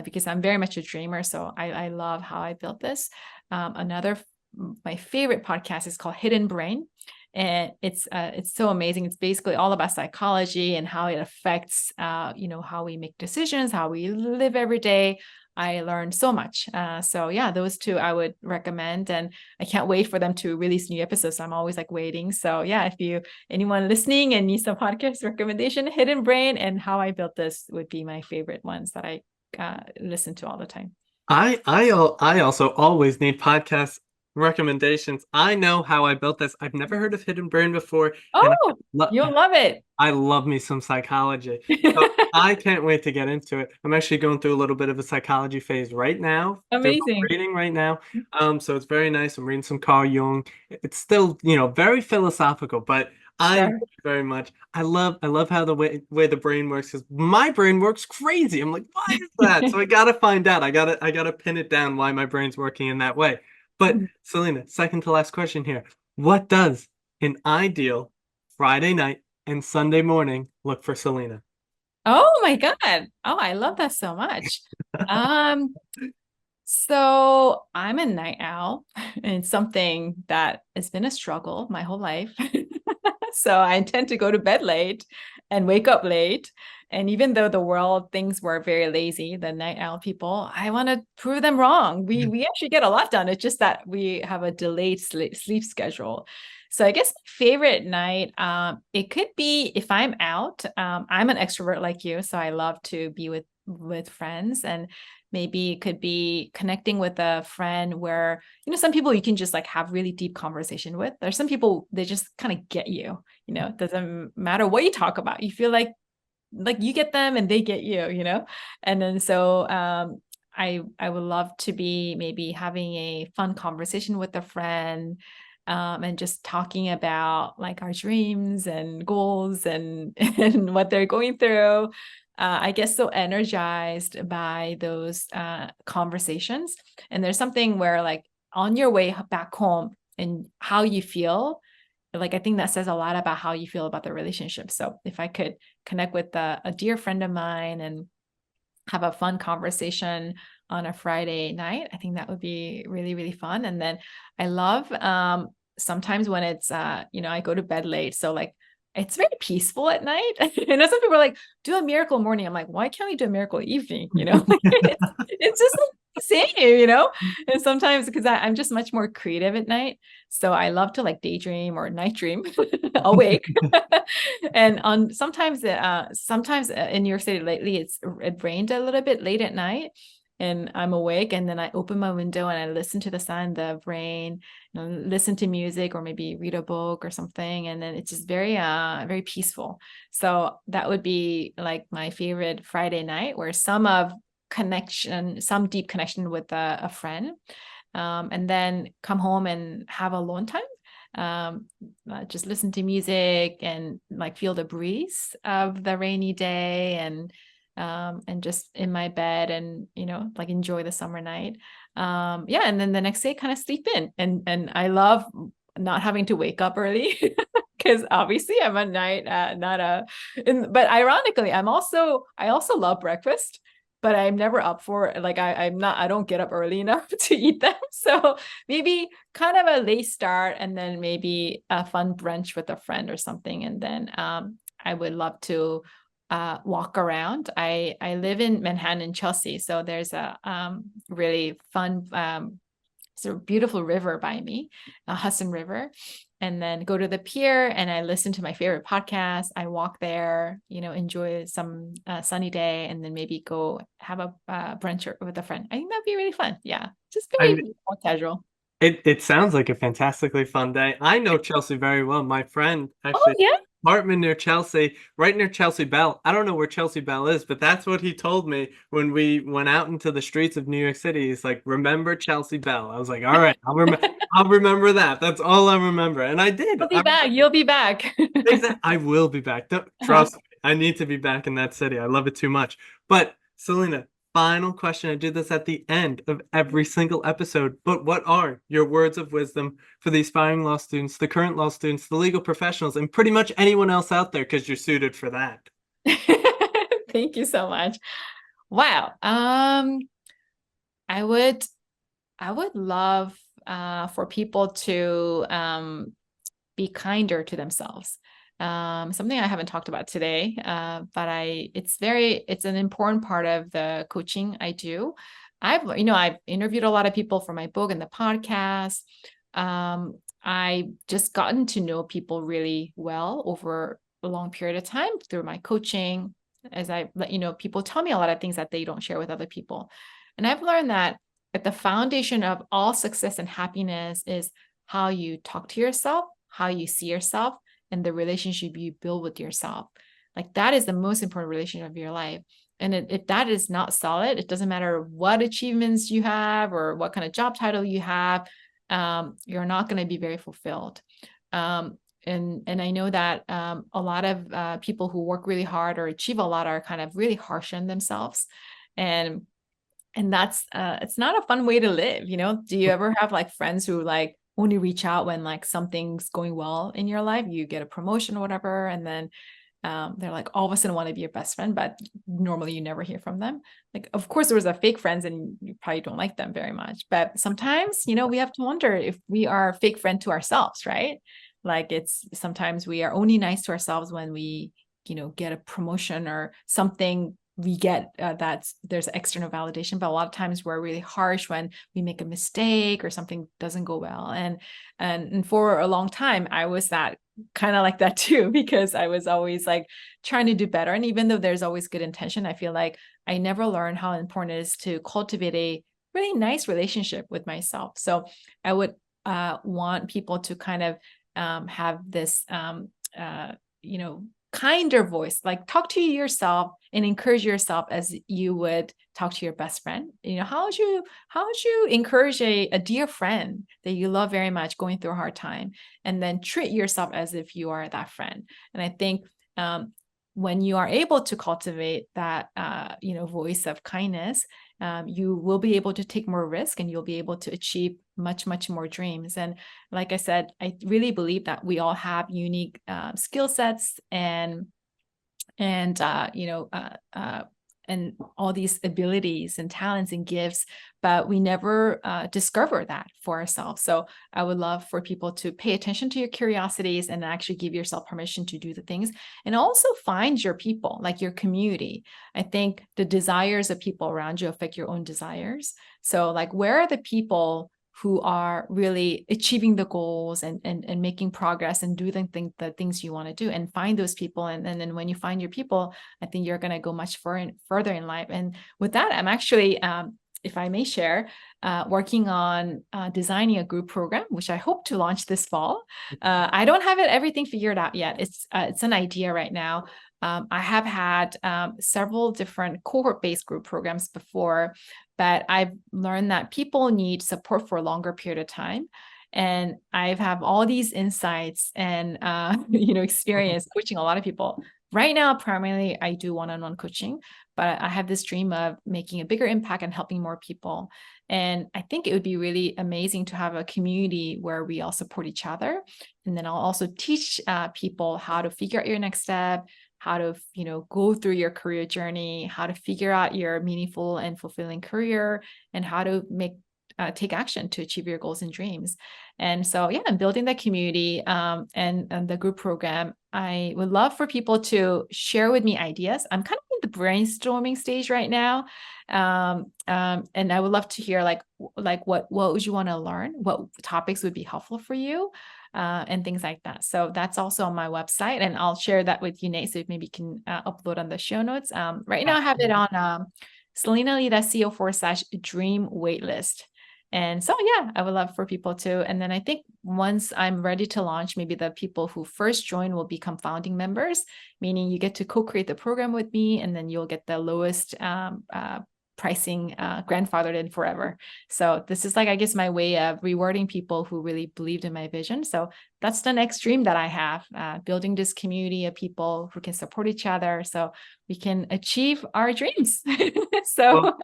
because I'm very much a dreamer. So I love How I Built This. My favorite podcast is called Hidden Brain. And it's so amazing. It's basically all about psychology and how it affects, how we make decisions, how we live every day. I learned so much. So yeah, those two I would recommend, and I can't wait for them to release new episodes. So I'm always like waiting. So yeah, if anyone listening and needs some podcast recommendation, Hidden Brain and How I Built This would be my favorite ones that I listen to all the time. I also always need podcast recommendations. I know How I Built This. I've never heard of Hidden Brain before, and Oh, you'll love it. I love me some psychology. So I can't wait to get into it. I'm actually going through a little bit of a psychology phase right now. Through Amazing. reading right now. So it's very nice. I'm reading some Carl Jung. It's still, very philosophical, but I Sure. very much. I love how the way the brain works, because my brain works crazy. I'm like, why is that? So I gotta find out. I gotta pin it down why my brain's working in that way. But Celina, second to last question here. What does an ideal Friday night and Sunday morning look for Celina? Oh my God. Oh, I love that so much. So I'm a night owl, and it's something that has been a struggle my whole life. So I tend to go to bed late and wake up late. And even though the world thinks we're very lazy, the night owl people, I want to prove them wrong. We actually get a lot done. It's just that we have a delayed sleep schedule. So I guess my favorite night, it could be if I'm out. I'm an extrovert like you, so I love to be with friends, and maybe it could be connecting with a friend where, some people you can just like have really deep conversation with. There's some people, they just kind of get you, it doesn't matter what you talk about. You feel like you get them and they get you, And then so I would love to be maybe having a fun conversation with a friend, and just talking about like our dreams and goals and and what they're going through. I get so energized by those conversations. And there's something where like on your way back home and how you feel, like I think that says a lot about how you feel about the relationship. So if I could connect with a dear friend of mine and have a fun conversation on a Friday night, I think that would be really, really fun. And then I love sometimes when it's I go to bed late. So like it's very peaceful at night. Some people are like, do a miracle morning. I'm like, why can't we do a miracle evening? It's just like the same, And sometimes because I'm just much more creative at night. So I love to like daydream or night dream awake. And on sometimes in New York City lately, it rained a little bit late at night. And I'm awake, and then I open my window and I listen to the sound, the rain, listen to music, or maybe read a book or something. And then it's just very, very peaceful. So that would be like my favorite Friday night, where some deep connection with a friend, and then come home and have alone time. Just listen to music and like feel the breeze of the rainy day, and and just in my bed and, like enjoy the summer night. Yeah. And then the next day kind of sleep in, and I love not having to wake up early because obviously I'm a night, but ironically, I also love breakfast, but I'm never up for like, I don't get up early enough to eat them. So maybe kind of a late start and then maybe a fun brunch with a friend or something. And then, I would love to walk around. I live in Manhattan, Chelsea, so there's a really fun, sort of beautiful river by me, Hudson River, and then go to the pier and I listen to my favorite podcast. I walk there, enjoy some sunny day, and then maybe go have a brunch with a friend. I think that'd be really fun. Yeah, just I very more casual. It sounds like a fantastically fun day. I know Chelsea very well. My friend Oh actually yeah. apartment near Chelsea, right near Chelsea Bell. I don't know where Chelsea Bell is, but that's what he told me when we went out into the streets of New York City. He's like, "Remember Chelsea Bell?" I was like, "All right, I'll remember that. That's all I remember." And I did. You'll be back. You'll be back. Exactly. I will be back. Trust me. I need to be back in that city. I love it too much. But Celina, final question. I do this at the end of every single episode. But what are your words of wisdom for the aspiring law students, the current law students, the legal professionals, and pretty much anyone else out there? Because you're suited for that. Thank you so much. Wow. I would love for people to be kinder to themselves. Something I haven't talked about today, but it's an important part of the coaching I do. I've interviewed a lot of people for my book and the podcast. I just gotten to know people really well over a long period of time through my coaching. As I let people tell me a lot of things that they don't share with other people. And I've learned that at the foundation of all success and happiness is how you talk to yourself, how you see yourself, and the relationship you build with yourself. Like that is the most important relationship of your life. And if that is not solid, it doesn't matter what achievements you have or what kind of job title you have, you're not going to be very fulfilled. And I know that a lot of people who work really hard or achieve a lot are kind of really harsh on themselves. And that's it's not a fun way to live. Do you ever have like friends who like only reach out when like something's going well in your life, you get a promotion or whatever, and then they're like all of a sudden want to be your best friend, but normally you never hear from them. Like, of course, there was a fake friends and you probably don't like them very much, but sometimes, we have to wonder if we are a fake friend to ourselves, right? Like sometimes we are only nice to ourselves when we, get a promotion or something we get that there's external validation, but a lot of times we're really harsh when we make a mistake or something doesn't go well. And for a long time, I was that kind of like that too, because I was always like trying to do better. And even though there's always good intention, I feel like I never learned how important it is to cultivate a really nice relationship with myself. So I would want people to kind of have this, kinder voice, like talk to yourself and encourage yourself as you would talk to your best friend. How would you encourage a dear friend that you love very much going through a hard time, and then treat yourself as if you are that friend? And I think when you are able to cultivate that voice of kindness, you will be able to take more risk and you'll be able to achieve much, much more dreams. And like I said, I really believe that we all have unique skill sets and all these abilities and talents and gifts, but we never discover that for ourselves. So I would love for people to pay attention to your curiosities and actually give yourself permission to do the things, and also find your people, like your community. I think the desires of people around you affect your own desires. So like, where are the people who are really achieving the goals and making progress and doing the things you want to do, and find those people. And then when you find your people, I think you're going to go much further in life. And with that, I'm actually, if I may share, working on designing a group program, which I hope to launch this fall. I don't have everything figured out yet. It's an idea right now. I have had several different cohort-based group programs before, but I've learned that people need support for a longer period of time. And I have all these insights and experience coaching a lot of people. Right now, primarily, I do one-on-one coaching, but I have this dream of making a bigger impact and helping more people. And I think it would be really amazing to have a community where we all support each other. And then I'll also teach people how to figure out your next step, how to, go through your career journey, how to figure out your meaningful and fulfilling career, and how to take action to achieve your goals and dreams. And so, yeah, I'm building the community and the group program. I would love for people to share with me ideas. I'm kind of in the brainstorming stage right now. And I would love to hear what would you want to learn? What topics would be helpful for you? And things like that. So that's also on my website, and I'll share that with you, Nate, so maybe you can upload on the show notes. Right now I have it on celinali.co/dream waitlist. And so, yeah, I would love for people to. And then I think once I'm ready to launch, maybe the people who first join will become founding members, meaning you get to co-create the program with me, and then you'll get the lowest pricing grandfathered in forever. So this is I guess my way of rewarding people who really believed in my vision. So that's the next dream that I have, building this community of people who can support each other so we can achieve our dreams. Well,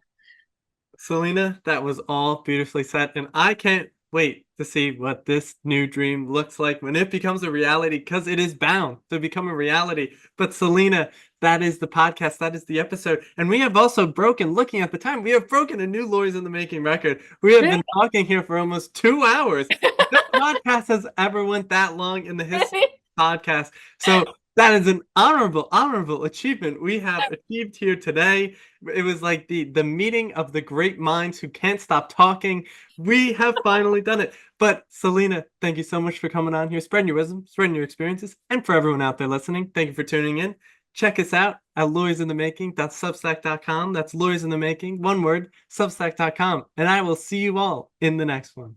Celina, that was all beautifully said, and I can't wait to see what this new dream looks like when it becomes a reality, because it is bound to become a reality. But Celina, that is the podcast, that is the episode, and we have also broken, looking at the time, we have broken a new Lawyers in the Making record. We have been talking here for almost 2 hours. No podcast has ever went that long in the history of podcast. So that is an honorable achievement we have achieved here today. It was like the meeting of the great minds who can't stop talking. We have finally done it. But Celina, thank you so much for coming on here, spreading your wisdom, spreading your experiences. And for everyone out there listening, thank you for tuning in. Check us out at lawyersinthemaking.substack.com. That's Lawyers in the Making, one word, substack.com. And I will see you all in the next one.